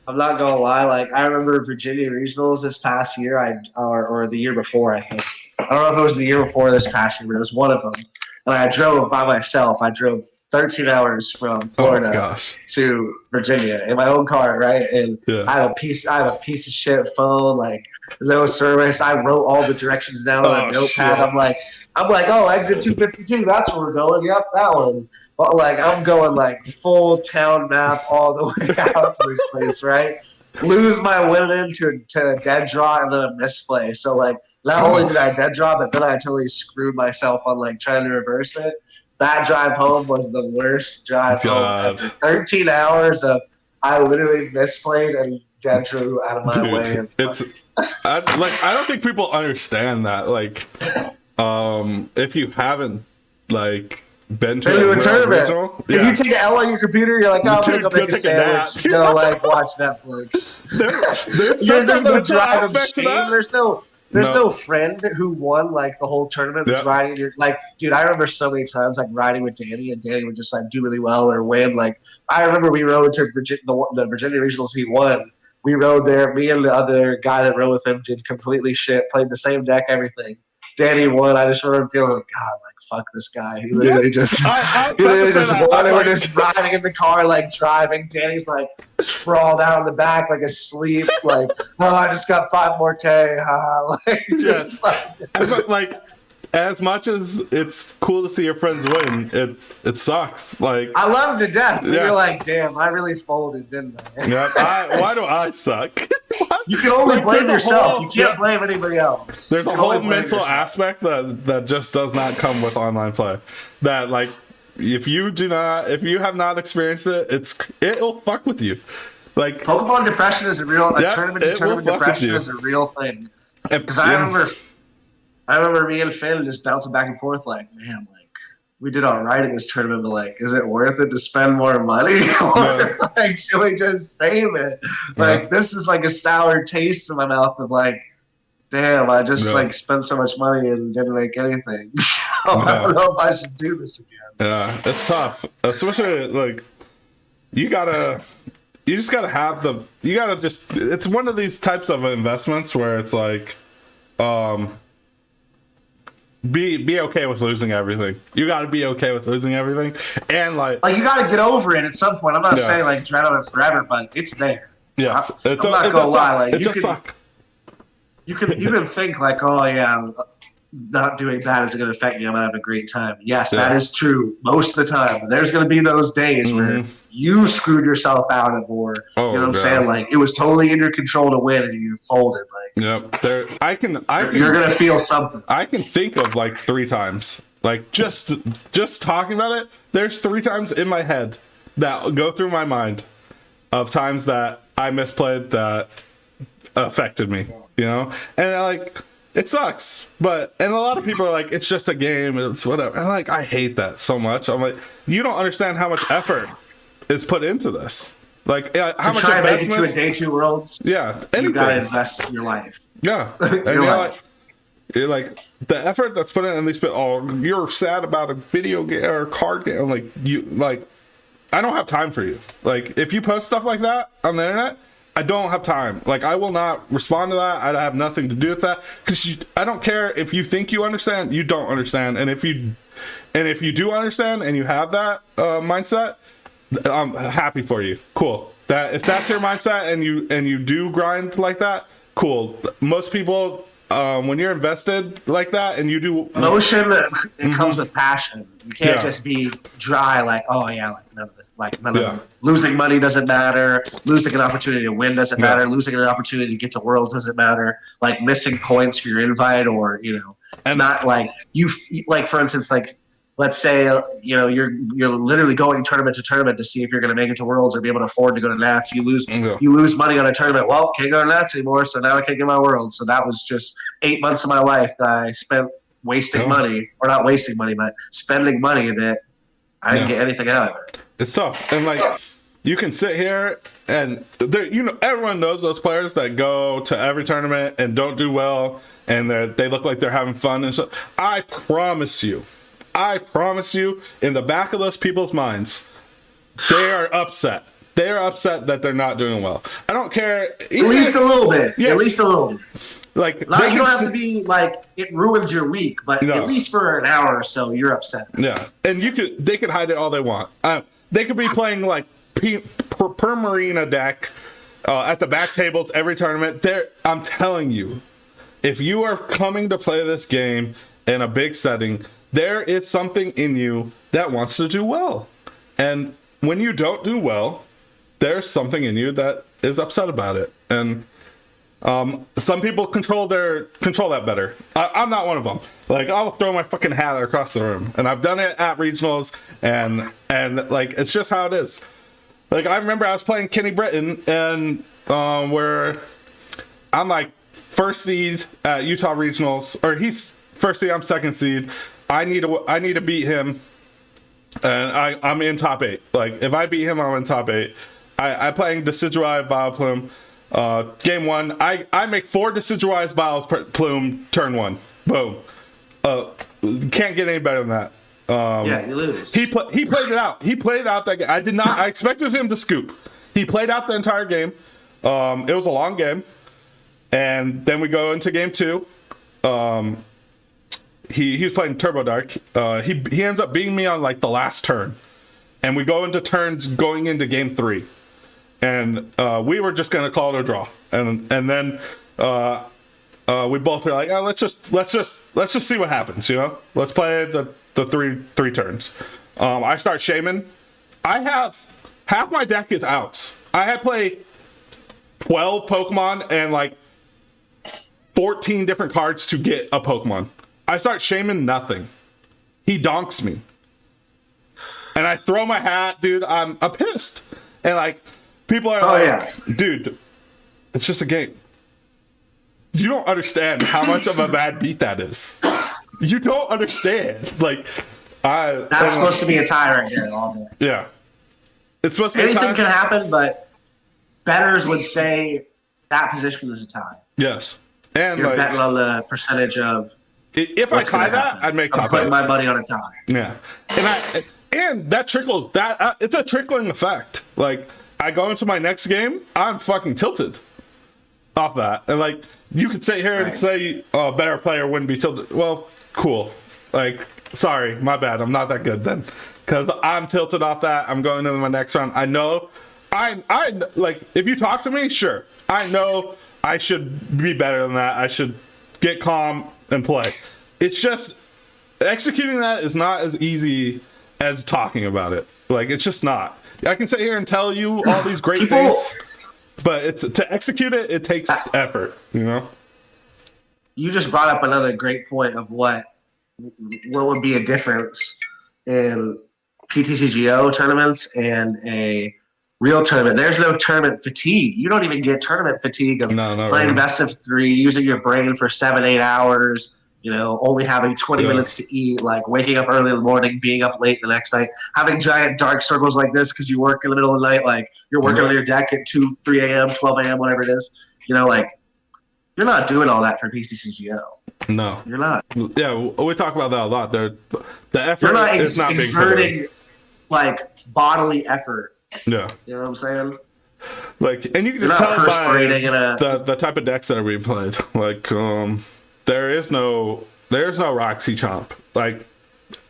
I'm not going to lie, like, I remember Virginia Regionals this past year, or the year before, I think. I don't know if it was the year before this past year, but it was one of them. And I drove by myself. I drove 13 hours from Florida to Virginia in my own car, right? And I have a piece of shit phone, like no service. I wrote all the directions down on a notepad. Shit. I'm like, oh, exit 252. That's where we're going. Yep, that one. But like, I'm going like full town map all the way out to this place, right? Lose my win into a dead draw and then a misplay. So like, not only did I dead draw, but then I totally screwed myself on like trying to reverse it. That drive home was the worst drive home ever. 13 hours of I literally misplayed and dead drew out of my way. I don't think people understand that. Like, if you haven't like been to a tournament, if you take an L on your computer, you're like, I'm gonna go make a sandwich. Go like watch Netflix. There's no drive aspect. There's no friend who won like the whole tournament that's riding. Like, dude, I remember so many times like riding with Danny, and Danny would just like do really well or win. Like, I remember we rode to the Virginia Regionals. He won. We rode there. Me and the other guy that rode with him did completely shit. Played the same deck, everything. Danny won. I just remember feeling like, God, like fuck this guy. He literally just won. And we're just riding in the car, like driving. Danny's like sprawled out in the back, like asleep. Like, oh, I just got 5 more K. Like, yes. Like, as much as it's cool to see your friends win, it sucks. Like, I love him to death. Yes. You're like, damn, I really folded, didn't I? Yeah. Why do I suck? You can only blame yourself. You can't blame anybody else. There's a whole mental aspect that just does not come with online play. That like, if you have not experienced it, it'll fuck with you. Like, Pokemon depression is a real. Tournament to tournament depression is a real thing. Because I remember me and Finn just bouncing back and forth, like, man, like, we did all right in this tournament, but, like, is it worth it to spend more money? Or, like, should we just save it? Like, this is, like, a sour taste in my mouth of, like, damn, I just, like, spent so much money and didn't make anything. So I don't know if I should do this again. Yeah, it's tough. Especially, like, it's one of these types of investments where it's, like, be okay with losing everything. You got to be okay with losing everything, and like you got to get over it at some point. I'm not saying like dread on it forever, but it's there. Yes, I'm not gonna lie. Like, it just sucks. You can think like, oh yeah, not doing that isn't going to affect me. I'm going to have a great time. Yes, that is true most of the time. There's going to be those days where you screwed yourself out of, or you know what I'm saying? Like, it was totally in your control to win and you folded. Like, you're going to feel something. I can think of like 3 times. Like, just talking about it, there's 3 times in my head that go through my mind of times that I misplayed that affected me, you know? And like, it sucks, and a lot of people are like, it's just a game, it's whatever. And like, I hate that so much. I'm like, you don't understand how much effort is put into this. Like, how much investment. To make it to a day 2 Worlds. Yeah, anything. You gotta invest in your life. Yeah, and you're like the effort that's put in, and they spend. Oh, you're sad about a video game or a card game. Like, I don't have time for you. Like, if you post stuff like that on the internet, I don't have time. Like, I will not respond to that. I have nothing to do with that, because I don't care if you think you understand. You don't understand, and if you do understand and you have that mindset, I'm happy for you. Cool. That if that's your mindset and you do grind like that, cool. Most people, when you're invested like that and you do emotion, it comes with passion. You can't just be dry, like, oh yeah, like none of this, like none of them. Losing money doesn't matter. Losing an opportunity to win doesn't matter. Losing an opportunity to get to Worlds doesn't matter. Like, missing points for your invite, or and not like like, for instance, like, let's say you're literally going tournament to tournament to see if you're going to make it to Worlds or be able to afford to go to Nats. You lose money on a tournament. Well, can't go to Nats anymore, so now I can't get my Worlds. So that was just 8 months of my life that I spent wasting money, or not wasting money, but spending money that I didn't get anything out of it. It's tough. And like, you can sit here and everyone knows those players that go to every tournament and don't do well, and they look like they're having fun and stuff. I promise you, in the back of those people's minds, they are upset. They are upset that they're not doing well. I don't care. At least a little bit. Yes. At least a little bit. Like, you don't have to be like it ruins your week, but at least for an hour or so, you're upset. Yeah, and they could hide it all they want. They could be playing like per Marina deck at the back tables every tournament. I'm telling you, if you are coming to play this game in a big setting, there is something in you that wants to do well, and when you don't do well, there's something in you that is upset about it, and some people control that better. I'm not one of them. Like, I'll throw my fucking hat across the room, and I've done it at regionals, and like, it's just how it is. Like, I remember I was playing Kenny Britton, and where I'm like first seed at Utah regionals, or he's first seed, I'm second seed. I need to beat him, and I'm in top 8. Like, if I beat him, I'm in top 8. I playing Decidueye Vileplume. Game 1, I make 4 Decidueye Vileplume turn 1. Boom. Can't get any better than that. Yeah, you lose. He played it out. He played out that game. I expected him to scoop. He played out the entire game. It was a long game. And then we go into game 2. He's playing Turbo Dark. He ends up beating me on like the last turn. And we go into turns going into game 3. And we were just gonna call it a draw, and then we both were like, oh, let's just see what happens, you know. Let's play the three turns. I start shaming. I have half my deck is outs. I had played 12 Pokemon and like 14 different cards to get a Pokemon. I start shaming nothing. He donks me, and I throw my hat, dude. I'm pissed, and like. People are dude, it's just a game. You don't understand how much of a bad beat that is. You don't understand. Like, that's supposed to be a tie right there all day. Yeah. It's supposed to be a tie. Anything can happen, but bettors would say that position is a tie. Yes. And you're betting on the percentage of if I tie that, I'd make top 8. I'm putting my money on a tie. Yeah. And that trickles it's a trickling effect. Like, I go into my next game, I'm fucking tilted off that. And like, you could sit here and say, oh, a better player wouldn't be tilted. Well, cool. Like, sorry, my bad. I'm not that good then. Because I'm tilted off that. I'm going into my next round. I know, I like, if you talk to me, sure. I know I should be better than that. I should get calm and play. It's just, executing that is not as easy as talking about it. Like, it's just not. I can sit here and tell you all these great things, but to execute it, it takes effort, you know? You just brought up another great point of what would be a difference in PTCGO tournaments and a real tournament. There's no tournament fatigue. You don't even get tournament fatigue of playing best of 3, using your brain for 7-8 hours, you know, only having 20 minutes to eat, like waking up early in the morning, being up late the next night, having giant dark circles like this because you work in the middle of the night, like you're working on your deck at 2, 3 a.m., 12 a.m., whatever it is. You know, like, you're not doing all that for PTCGO. No. You're not. Yeah, we talk about that a lot. The effort you're not is not exerting, like, bodily effort. Yeah. You know what I'm saying? Like, and you can just tell by the type of decks that are being played. Like, there's no Roxy Chomp. Like,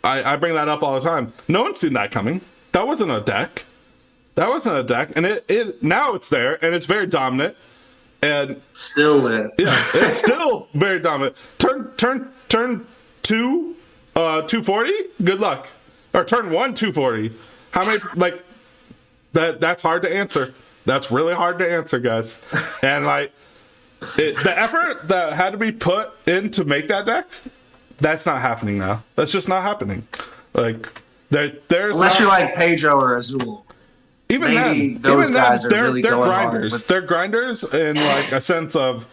I bring that up all the time. No one's seen that coming. That wasn't a deck. And it now it's there, and it's very dominant. And still there. Yeah, it's still very dominant. Turn 2, 240. Good luck. Or turn 1, 240. How many? Like, that's hard to answer. That's really hard to answer, guys. And like, the effort that had to be put in to make that deck, that's not happening now. That's just not happening. Like, there's unless you're like Pedro or Azul. Even those guys are they're really going grinders. hard. They're grinders in like a sense of,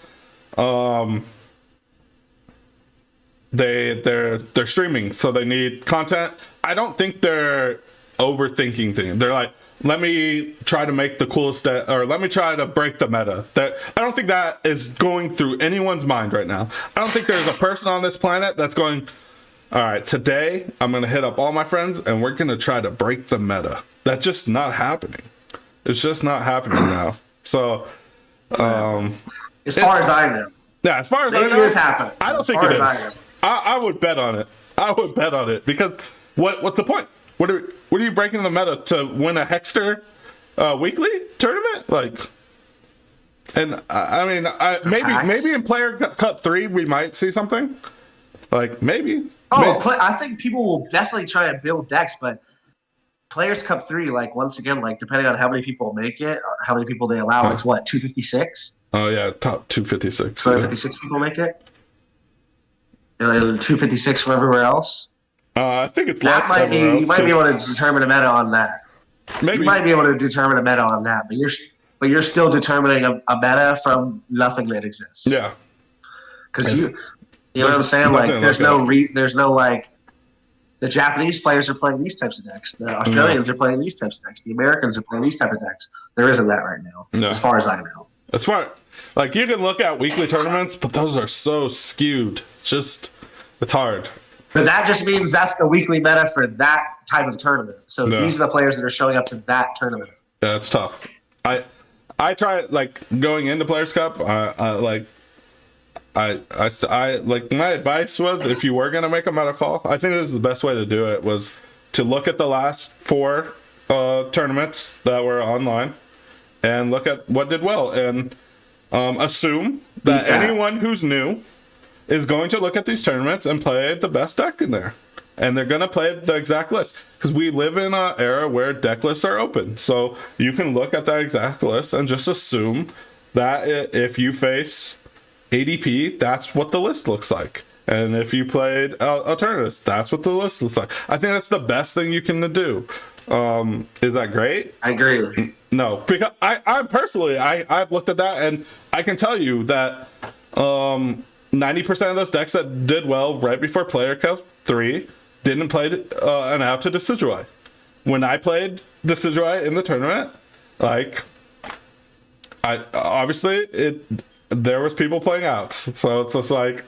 they're streaming, so they need content. I don't think they're overthinking things. They're like, let me try to make the coolest or let me try to break the meta. That I don't think that is going through anyone's mind right now. I don't think there's a person on this planet that's going, all right, today I'm going to hit up all my friends and we're going to try to break the meta. That's just not happening. It's just not happening now. So, as far as I know. Yeah, as far as maybe I know, it is happening. I don't think it is. I would bet on it. I would bet on it because what's the point? What are you breaking the meta to win a Hexter weekly tournament? Like, and I mean, maybe in Player Cup 3 we might see something. Like maybe. I think people will definitely try and build decks, but Players Cup 3, like once again, like depending on how many people make it, or how many people they allow, it's what 256. Oh yeah, top 256. 256 people make it, and 256 for everywhere else. I think it's less. You might be able to determine a meta on that. Maybe you might be able to determine a meta on that, but you're still determining a meta from nothing that exists. Yeah, because you know what I'm saying. Like there's no like the Japanese players are playing these types of decks. The Australians are playing these types of decks. The Americans are playing these type of decks. There isn't that right now, as far as I know. As far like you can look at weekly tournaments, but those are so skewed. It's hard. But that just means that's the weekly meta for that type of tournament. So these are the players that are showing up to that tournament. Yeah, it's tough. I try like going into Players Cup. I like my advice was if you were gonna make a meta call, I think this is the best way to do it was to look at the last 4 tournaments that were online and look at what did well and assume that anyone who's new is going to look at these tournaments and play the best deck in there. And they're going to play the exact list. Because we live in an era where deck lists are open. So you can look at that exact list and just assume that if you face ADP, that's what the list looks like. And if you played Alternatives, that's what the list looks like. I think that's the best thing you can do. Is that great? I agree. No, because I personally, I've looked at that and I can tell you that 90% of those decks that did well right before Player Cup 3 didn't play an out to Decidueye. When I played Decidueye in the tournament, like, there was people playing outs. So it's just like,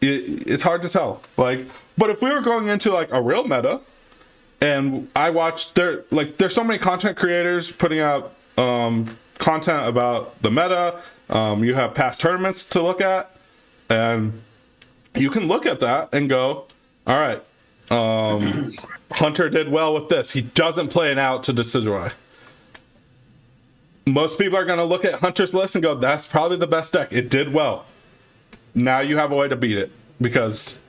it's hard to tell. Like, but if we were going into like a real meta, and I watched there's so many content creators putting out content about the meta. You have past tournaments to look at. And you can look at that and go, all right, Hunter did well with this. He doesn't play an out to Decidueye. Most people are going to look at Hunter's list and go, that's probably the best deck. It did well. Now you have a way to beat it because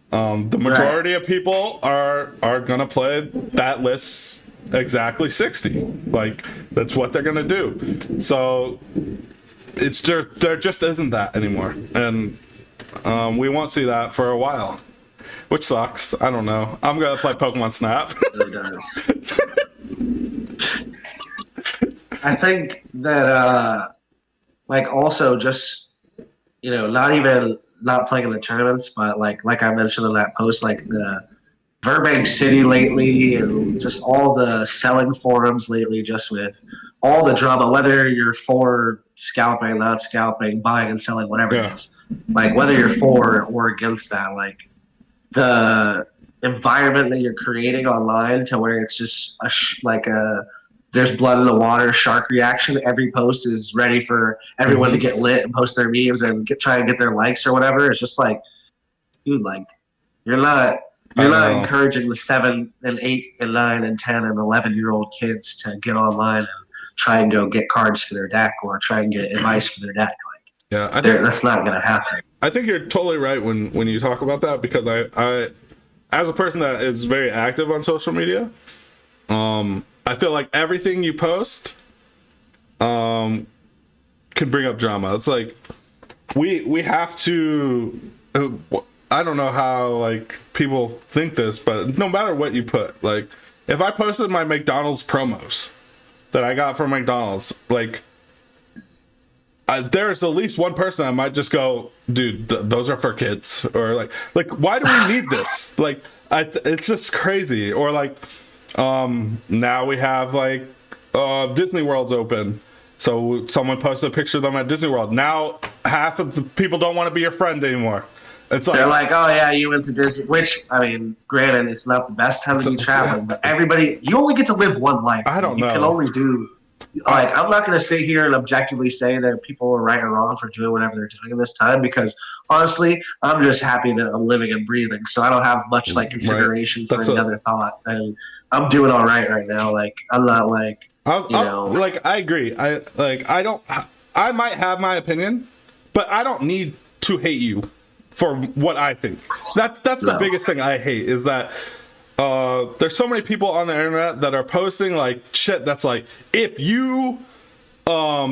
the majority of people are going to play that list exactly 60. Like, that's what they're going to do. So it's just, there just isn't that anymore. And we won't see that for a while, which sucks. I don't know. I'm gonna play Pokemon Snap. I think that like also just not playing in the tournaments, but like I mentioned in that post, like the Burbank City lately and just all the selling forums lately, just with all the drama, whether you're for scalping, not scalping, buying and selling, whatever it is. Like whether you're for or against that, like the environment that you're creating online to where it's just there's blood in the water, shark reaction. Every post is ready for everyone to get lit and post their memes and try and get their likes or whatever. It's just like, dude, like you're not encouraging the 7 and 8 and 9 and 10 and 11-year-old kids to get online and try and go get cards for their deck or try and get advice for their deck. Like, yeah, that's not going to happen. I think you're totally right when you talk about that because I, as a person that is very active on social media, I feel like everything you post, can bring up drama. It's like we have to. I don't know how like people think this, but no matter what you put, like if I posted my McDonald's promos that I got from McDonald's, like there's at least one person that might just go, dude, those are for kids, or like why do we need this? Like, it's just crazy. Or like, now we have like Disney World's open, so someone posted a picture of them at Disney World. Now half of the people don't want to be your friend anymore. It's like, they're like, oh yeah, you went to Disney, which, I mean, granted, it's not the best time to be traveling, but everybody, you only get to live one life. I don't know. You can only do, like, I'm not going to sit here and objectively say that people are right or wrong for doing whatever they're doing in this time, because honestly, I'm just happy that I'm living and breathing, so I don't have much like consideration for any other thought, and I'm doing all right now. Like, I'm not like, like, I agree. I might have my opinion, but I don't need to hate you for what I think. That's the biggest thing I hate, is that there's so many people on the internet that are posting like shit that's like, if you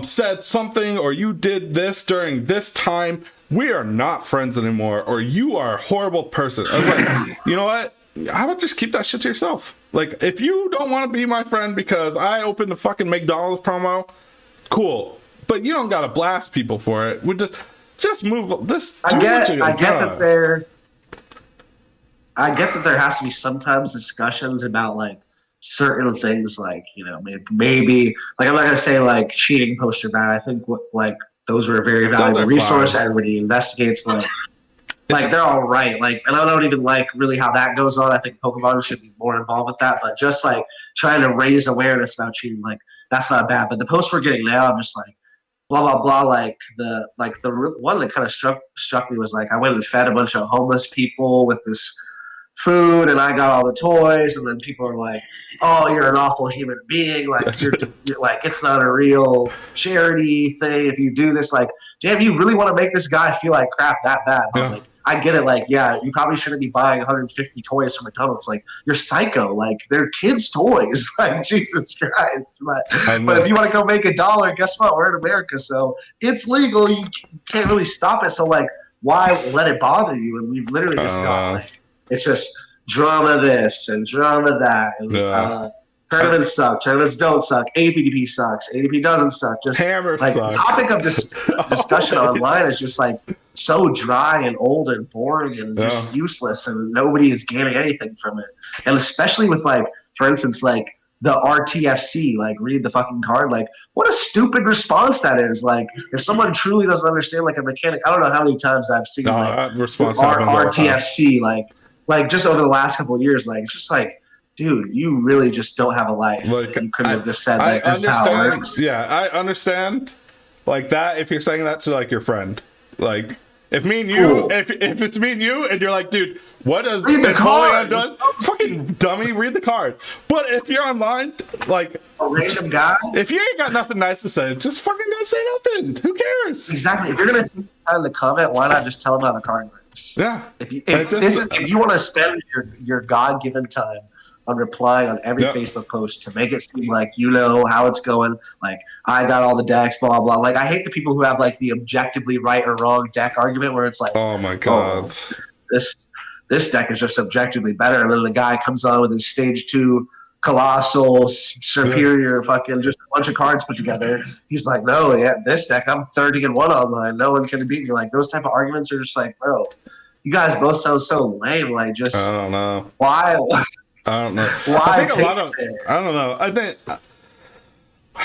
said something or you did this during this time, we are not friends anymore, or you are a horrible person. I was like, you know what? How about just keep that shit to yourself? Like, if you don't want to be my friend because I opened a fucking McDonald's promo, cool. But you don't gotta blast people for it. We just move this. I get that there has to be sometimes discussions about like certain things, like, you know, maybe like, I'm not gonna say like cheating posts are bad. I think like those were a very valuable resource. Everybody investigates them. Like, they're all right. Like, and I don't even like really how that goes on. I think Pokemon should be more involved with that. But just like trying to raise awareness about cheating, like, that's not bad. But the posts we're getting now, I'm just like, blah blah blah. Like the one that kind of struck me was like, I went and fed a bunch of homeless people with this food, and I got all the toys, and then people are like, oh, you're an awful human being, like you're like, it's not a real charity thing if you do this. Like, damn, you really want to make this guy feel like crap that bad? Huh? Like, I get it, like, yeah, you probably shouldn't be buying 150 toys from McDonald's. Like, you're psycho. Like, they're kids' toys. Like, Jesus Christ. But if you want to go make $1, guess what? We're in America, so it's legal. You can't really stop it. So, like, why let it bother you? And we've literally just got, like, it's just drama this and drama that. And tournaments suck. Tournaments don't suck. APDP sucks. ADP doesn't suck. Just Hammer like, sucks. The topic of discussion online is just like so dry and old and boring and just useless, and nobody is gaining anything from it. And especially with, like, for instance, like the RTFC, like, read the fucking card. Like, what a stupid response that is. Like, if someone truly doesn't understand, like, a mechanic, I don't know how many times I've seen like response RTFC, like just over the last couple of years. Like, it's just like, dude, you really just don't have a life. Like, you couldn't have just said, like, this is how it works. Yeah, I understand, like, that if you're saying that to, like, your friend. Like, if me and you, if it's me and you, and you're like, dude, what does Napoleon done? Fucking dummy, read the card. But if you're online, like, a random guy, if you ain't got nothing nice to say, just fucking don't say nothing. Who cares? Exactly. If you're gonna take time to comment, why not just tell them how the card works? Yeah. If you want to spend your God-given time on replying on every Facebook post to make it seem like you know how it's going, like, I got all the decks, blah blah. Like, I hate the people who have like the objectively right or wrong deck argument, where it's like, oh my god, this deck is just objectively better, and then the guy comes on with his stage 2 colossal superior fucking just a bunch of cards put together. He's like, no, yeah, this deck, I'm 30-1 online, no one can beat me. Like, those type of arguments are just like, bro, you guys both sound so lame. Like, just, I don't know why. I don't know. Why I think I don't know. I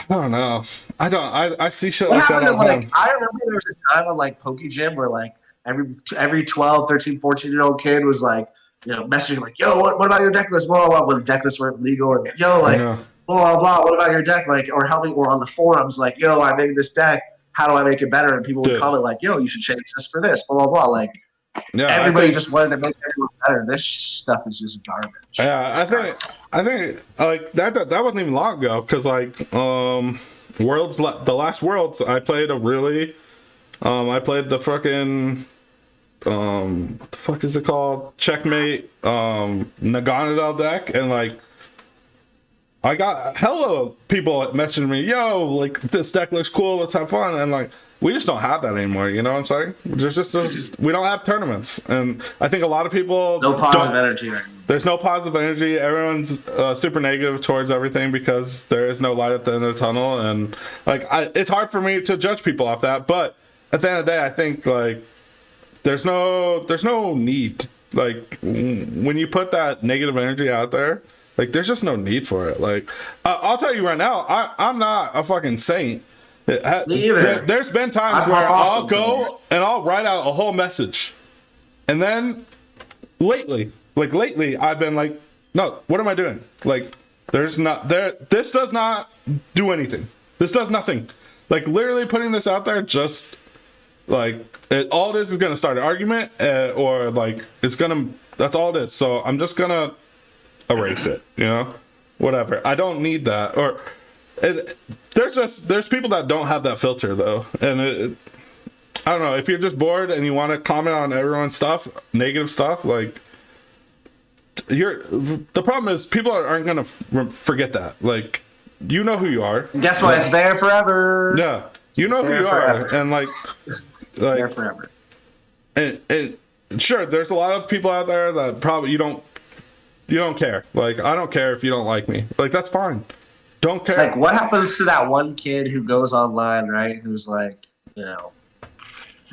don't know. I see shit like that all the time. I remember there was a time on, like, Pokegym where, like, every 12, 13, 14-year-old kid was like, you know, messaging like, yo, what about your deck list? Blah, blah, blah, when deck lists weren't legal. And, yo, like, blah, blah, blah, what about your deck? Like, or helping, or on the forums, like, yo, I made this deck. How do I make it better? And people would comment like, yo, you should change this for this, blah, blah, blah. Like, everybody just wanted to make everyone better. This stuff is just garbage. Yeah, I think like that wasn't even long ago, because like the last Worlds I played I played the fucking what the fuck is it called? Checkmate Naganadel deck, and like I got hella people messaging me, yo, like this deck looks cool, let's have fun, and like we just don't have that anymore. You know what I'm saying? There's just we don't have tournaments, and I think a lot of people no positive energy right now. There's no positive energy. Everyone's super negative towards everything because there is no light at the end of the tunnel, and like it's hard for me to judge people off that. But at the end of the day, I think like there's no need. Like when you put that negative energy out there, like there's just no need for it. Like I'll tell you right now, I'm not a fucking saint. There's been times where I'll go and I'll write out a whole message, and then lately I've been like, no, what am I doing? Like this does not do anything. This does nothing. Like literally putting this out there just like all this is gonna start an argument or like that's all it is. So I'm just gonna erase it, you know, whatever. I don't need that. Or there's people that don't have that filter though, and I don't know, if you're just bored and you want to comment on everyone's stuff, negative stuff, like the problem is people aren't gonna forget that. Like you know who you are. Guess what? It's there forever. Yeah, you know who you are, and like there forever. And sure, there's a lot of people out there that probably you don't care. Like I don't care if you don't like me. Like that's fine. Don't care. Like what happens to that one kid who goes online, right? Who's like, you know,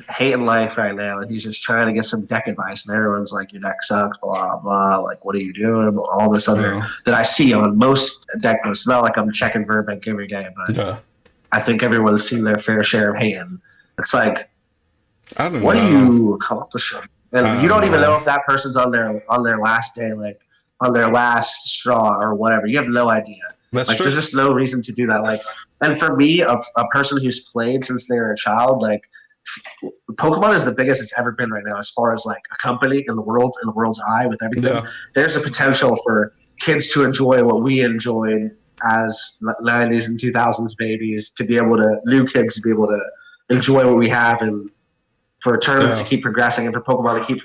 hating life right now, and he's just trying to get some deck advice, and everyone's like, your deck sucks, blah blah. Like, what are you doing? All this other that I see on most deck posts. It's not like I'm checking Verbank every day, but I think everyone's seen their fair share of hating. It's like, what are you accomplishing? And you don't even know if that person's on their last day, like on their last straw or whatever. You have no idea. That's like true. There's just no reason to do that. Like, and for me, a person who's played since they were a child, like Pokemon is the biggest it's ever been right now as far as like a company in the world's eye with everything. Yeah. There's a potential for kids to enjoy what we enjoyed as 90s and 2000s babies, to be able to, new kids to be able to enjoy what we have, and for tournaments to keep progressing, and for Pokemon to keep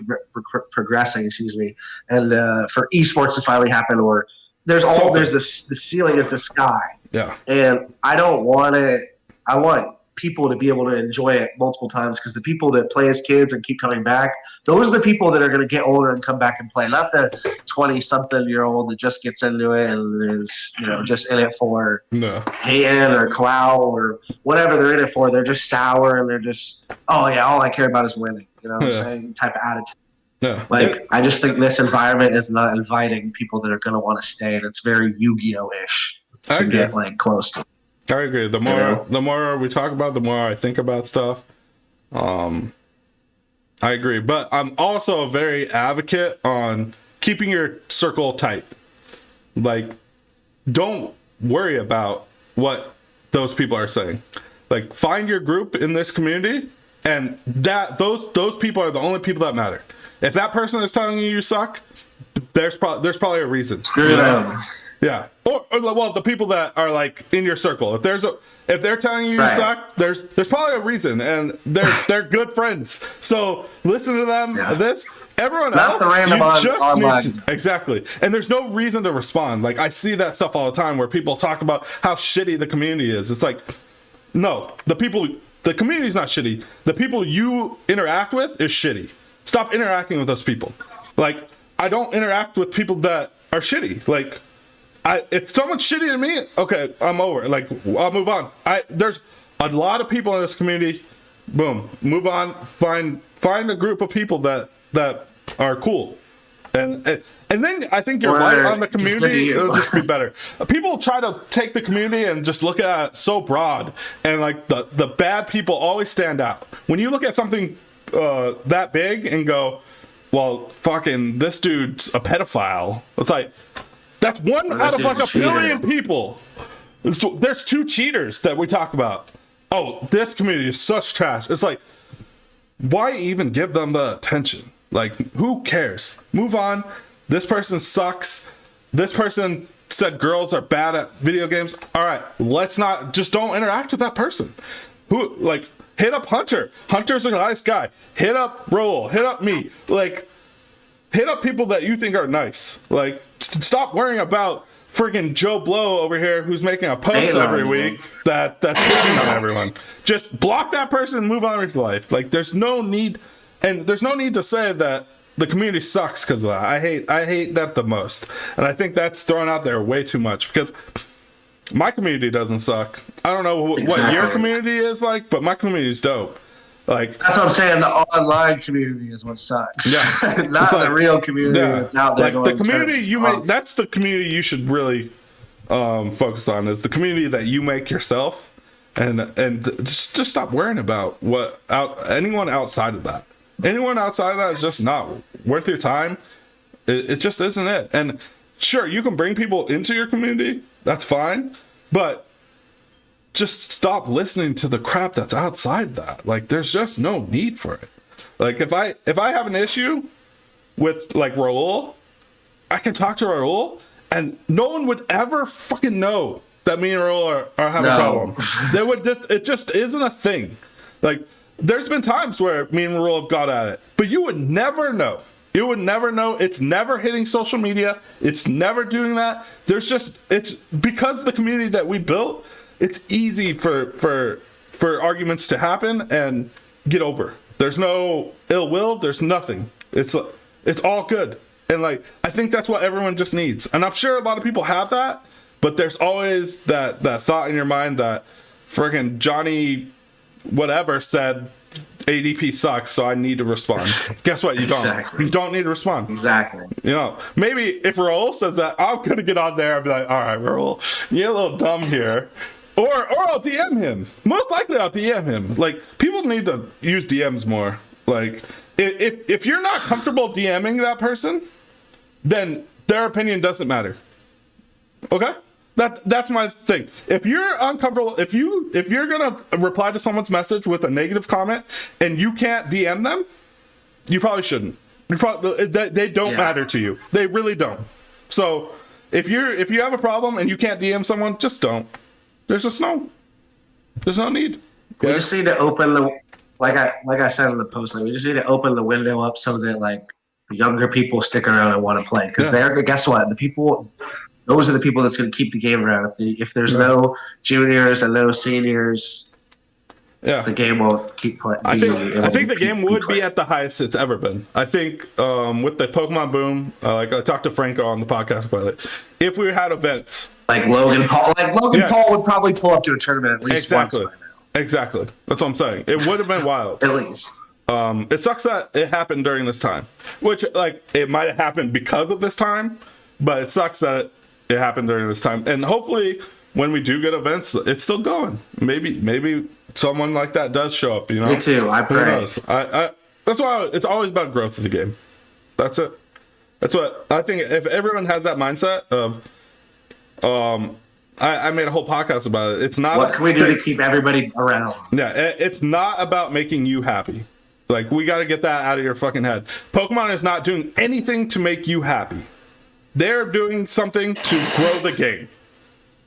progressing, and for esports to finally happen, or the ceiling is the sky. Yeah. And I don't want it. I want people to be able to enjoy it multiple times, because the people that play as kids and keep coming back, those are the people that are going to get older and come back and play, not the 20-something-year-old that just gets into it and is, you know, just in it for hating or clout or whatever they're in it for. They're just sour and they're just, oh yeah, all I care about is winning, you know what I'm saying, type of attitude. Yeah. Like, I just think this environment is not inviting people that are going to want to stay, and it's very Yu-Gi-Oh-ish to get like close to. I agree. The more we talk about it, the more I think about stuff. I agree, but I'm also a very advocate on keeping your circle tight. Like, don't worry about what those people are saying. Like, find your group in this community, and those people are the only people that matter. If that person is telling you suck, there's probably a reason. Screw them. Yeah, or well, the people that are like in your circle. If they're telling you suck, there's probably a reason, and they're good friends. So listen to them. Yeah. Everyone Not else, you just online. need to, exactly. And there's no reason to respond. Like I see that stuff all the time where people talk about how shitty the community is. It's like, no, the community's not shitty. The people you interact with is shitty. Stop interacting with those people. Like I don't interact with people that are shitty. Like. If someone's shitty to me, okay, I'm over. Like, I'll move on. There's a lot of people in this community. Boom, move on. Find a group of people that are cool, and then I think your light on the community it'll just be better. People try to take the community and just look at it so broad, and like the bad people always stand out. When you look at something that big and go, well, fucking this dude's a pedophile. It's like. That's one out of like a billion people. So there's 2 cheaters that we talk about. Oh, this community is such trash. It's like, why even give them the attention? Like, who cares? Move on. This person sucks. This person said girls are bad at video games. All right, don't interact with that person. Hit up Hunter. Hunter's a nice guy. Hit up Rahul. Hit up me. Like, hit up people that you think are nice. Like, stop worrying about freaking Joe Blow over here who's making a post every week that's hating on everyone. Just block that person and move on with your life. Like, there's no need to say that the community sucks because of that. I hate that the most, and I think that's thrown out there way too much because my community doesn't suck. I don't know what your community is like, but my community is dope. Like, that's what I'm saying. The online community is what sucks. Yeah, not the real community that's out there. Like, the community you make, that's the community you should really focus on. Is the community that you make yourself, and just stop worrying about anyone outside of that. Anyone outside of that is just not worth your time. It just isn't it. And sure, you can bring people into your community. That's fine, but just stop listening to the crap that's outside that. Like, there's just no need for it. Like, if I have an issue with, like, Rahul, I can talk to Rahul, and no one would ever fucking know that me and Rahul are having a problem. It just isn't a thing. Like, there's been times where me and Rahul have got at it, but you would never know. You would never know. It's never hitting social media. It's never doing that. It's because the community that we built, it's easy for arguments to happen and get over. There's no ill will. There's nothing. It's all good. And, like, I think that's what everyone just needs. And I'm sure a lot of people have that, but there's always that thought in your mind that friggin' Johnny whatever said ADP sucks, so I need to respond. Guess what? You don't. Exactly. You don't need to respond. Exactly. You know, maybe if Rahul says that, I'm gonna get on there and be like, all right, Rahul, you're a little dumb here. Or I'll DM him. Most likely I'll DM him. Like, people need to use DMs more. Like, if you're not comfortable DMing that person, then their opinion doesn't matter. Okay? That's my thing. If you're uncomfortable, if you're gonna reply to someone's message with a negative comment and you can't DM them, you probably shouldn't. They don't matter to you. They really don't. So if you have a problem and you can't DM someone, just don't. There's no need. We just need to open like I said in the post. Like, we just need to open the window up so that, like, the younger people stick around and want to play, because guess what? Those are the people that's going to keep the game around. If there's no juniors and no seniors, the game won't keep playing. I think the game would be at the highest it's ever been. I think with the Pokemon boom, like I talked to Franco on the podcast about it, if we had events like Logan Paul, Paul would probably pull up to a tournament at least once by now. Exactly. That's what I'm saying. It would have been wild. At least. It sucks that it happened during this time, which, like, it might have happened because of this time, but it sucks that it happened during this time. And hopefully when we do get events, it's still going. Maybe someone like that does show up, you know? Me too. I pray. Who knows? That's why it's always about growth of the game. That's it. That's what I think. If everyone has that mindset of, I made a whole podcast about it. It's not. What can we do to keep everybody around? Yeah, it's not about making you happy. Like, we got to get that out of your fucking head. Pokemon is not doing anything to make you happy. They're doing something to grow the game.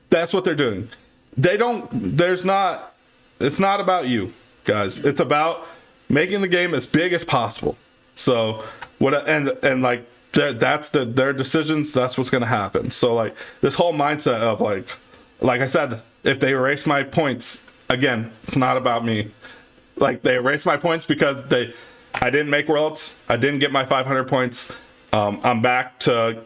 That's what they're doing. It's not about you, guys. It's about making the game as big as possible. So like that's their decisions. That's what's going to happen. So, like, this whole mindset of like I said, if they erase my points again, it's not about me. Like, they erased my points because I didn't make Worlds. I didn't get my 500 points. I'm back to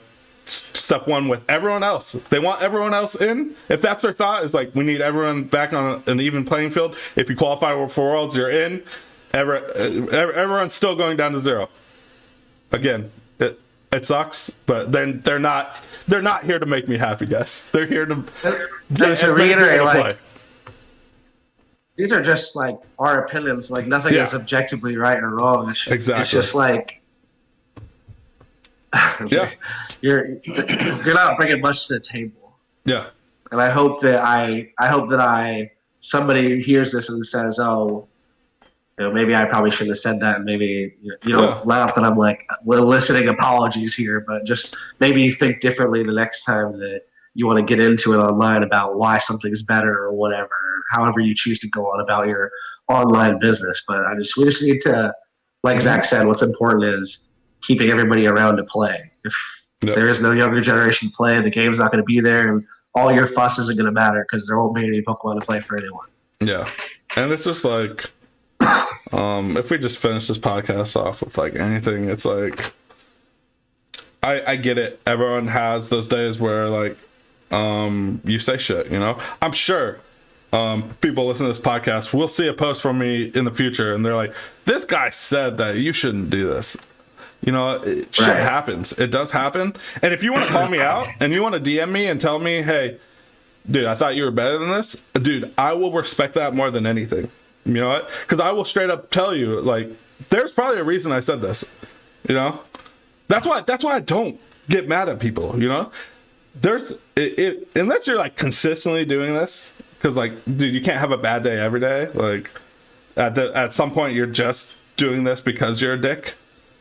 step one with everyone else. They want everyone else in. If that's their thought, is like, we need everyone back on an even playing field. If you qualify for Worlds, you're in. Everyone's still going down to zero. Again, it sucks, but then they're not here to make me happy, guys. They're here to reiterate, like, these are just, like, our opinions. Like, nothing is objectively right or wrong. Exactly. It's just like, you're not bringing much to the table. Yeah. And I hope that somebody hears this and says, oh, you know, maybe I probably shouldn't have said that, and maybe, you know, laugh that I'm, like, eliciting apologies here, but just maybe think differently the next time that you want to get into it online about why something's better or whatever, however you choose to go on about your online business. But we just need to, like Zach said, what's important is keeping everybody around to play. Yep. There is no younger generation play. The game's not going to be there, and all your fuss isn't going to matter because there won't be any Pokemon to play for anyone. Yeah, and it's just like, if we just finish this podcast off with like anything, it's like, I get it. Everyone has those days where like, you say shit, you know. I'm sure people listening to this podcast will see a post from me in the future, and they're like, "This guy said that you shouldn't do this." You know, shit happens. It does happen. And if you want to call me out and you want to DM me and tell me, "Hey, dude, I thought you were better than this," dude, I will respect that more than anything. You know what? Because I will straight up tell you, like, there's probably a reason I said this. You know, that's why I don't get mad at people. You know, there's unless you're like consistently doing this, because like, dude, you can't have a bad day every day. Like, at some point, you're just doing this because you're a dick.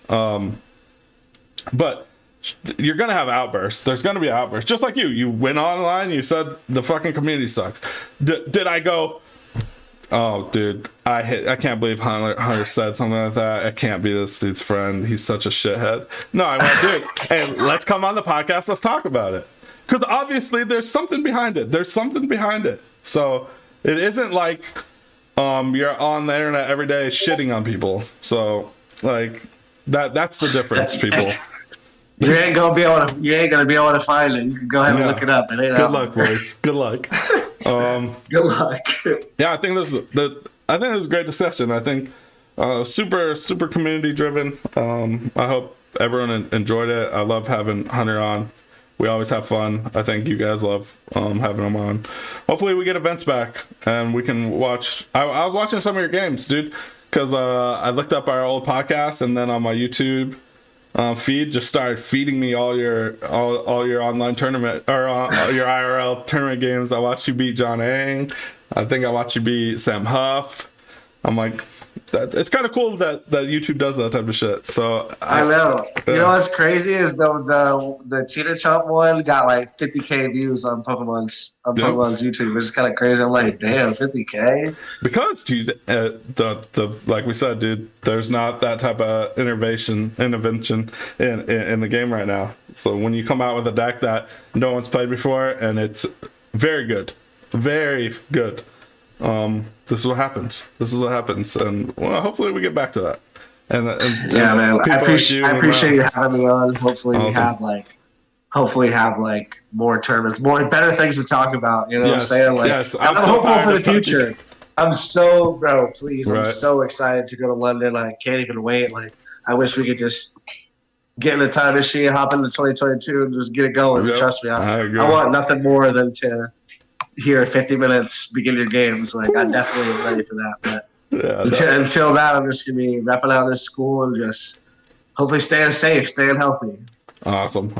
But you're gonna have outbursts. There's gonna be outbursts. Just like you went online, you said the fucking community sucks. Did I go, oh dude, I can't believe Hunter said something like that. I can't be this dude's friend. He's such a shithead. No, I went, dude, hey, let's come on the podcast, let's talk about it. Because obviously there's something behind it. So it isn't like you're on the internet every day shitting on people. So like that's the difference, people. You ain't gonna be able to find it. You can go ahead and look it up. Good luck, boys. Good luck. Good luck. Yeah, I think this was a great discussion. I think super community driven. I hope everyone enjoyed it. I love having Hunter on. We always have fun. I think you guys love having him on. Hopefully we get events back and we can watch. I was watching some of your games, dude, because I looked up our old podcast, and then on my YouTube feed just started feeding me all your online tournament or your IRL tournament games. I watched you beat John Ang. I think I watched you beat Sam Huff. I'm like, it's kind of cool that YouTube does that type of shit. So I know. You know what's crazy is the Cheetah Chomp one got like 50K views on Pokemon's YouTube, which is kind of crazy. I'm like, damn, 50K. Because dude, the like we said, dude, there's not that type of intervention in the game right now. So when you come out with a deck that no one's played before and it's very good, this is what happens. And well, hopefully we get back to that. And yeah, man, I appreciate you having me on. Hopefully awesome. we have more tournaments, better things to talk about. You know what I'm saying? Like, yes, I'm so hopeful for the future. I'm so Right. I'm so excited to go to London. I can't even wait. Like, I wish we could just get in the time machine, hop into 2022, and just get it going. Yep. Trust me, I agree. I want nothing more than to hear 50 minutes begin your games. Like, I definitely am ready for that. But until that, I'm just gonna be repping out this school and just hopefully staying safe, staying healthy. Awesome.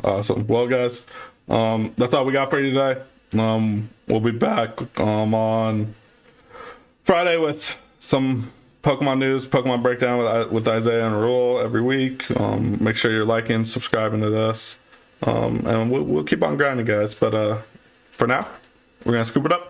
Well, guys, that's all we got for you today. We'll be back on Friday with some Pokemon news, Pokemon breakdown with Isaiah and Rahul every week. Make sure you're liking, subscribing to this, and we'll keep on grinding, guys. But for now, we're gonna scoop it up.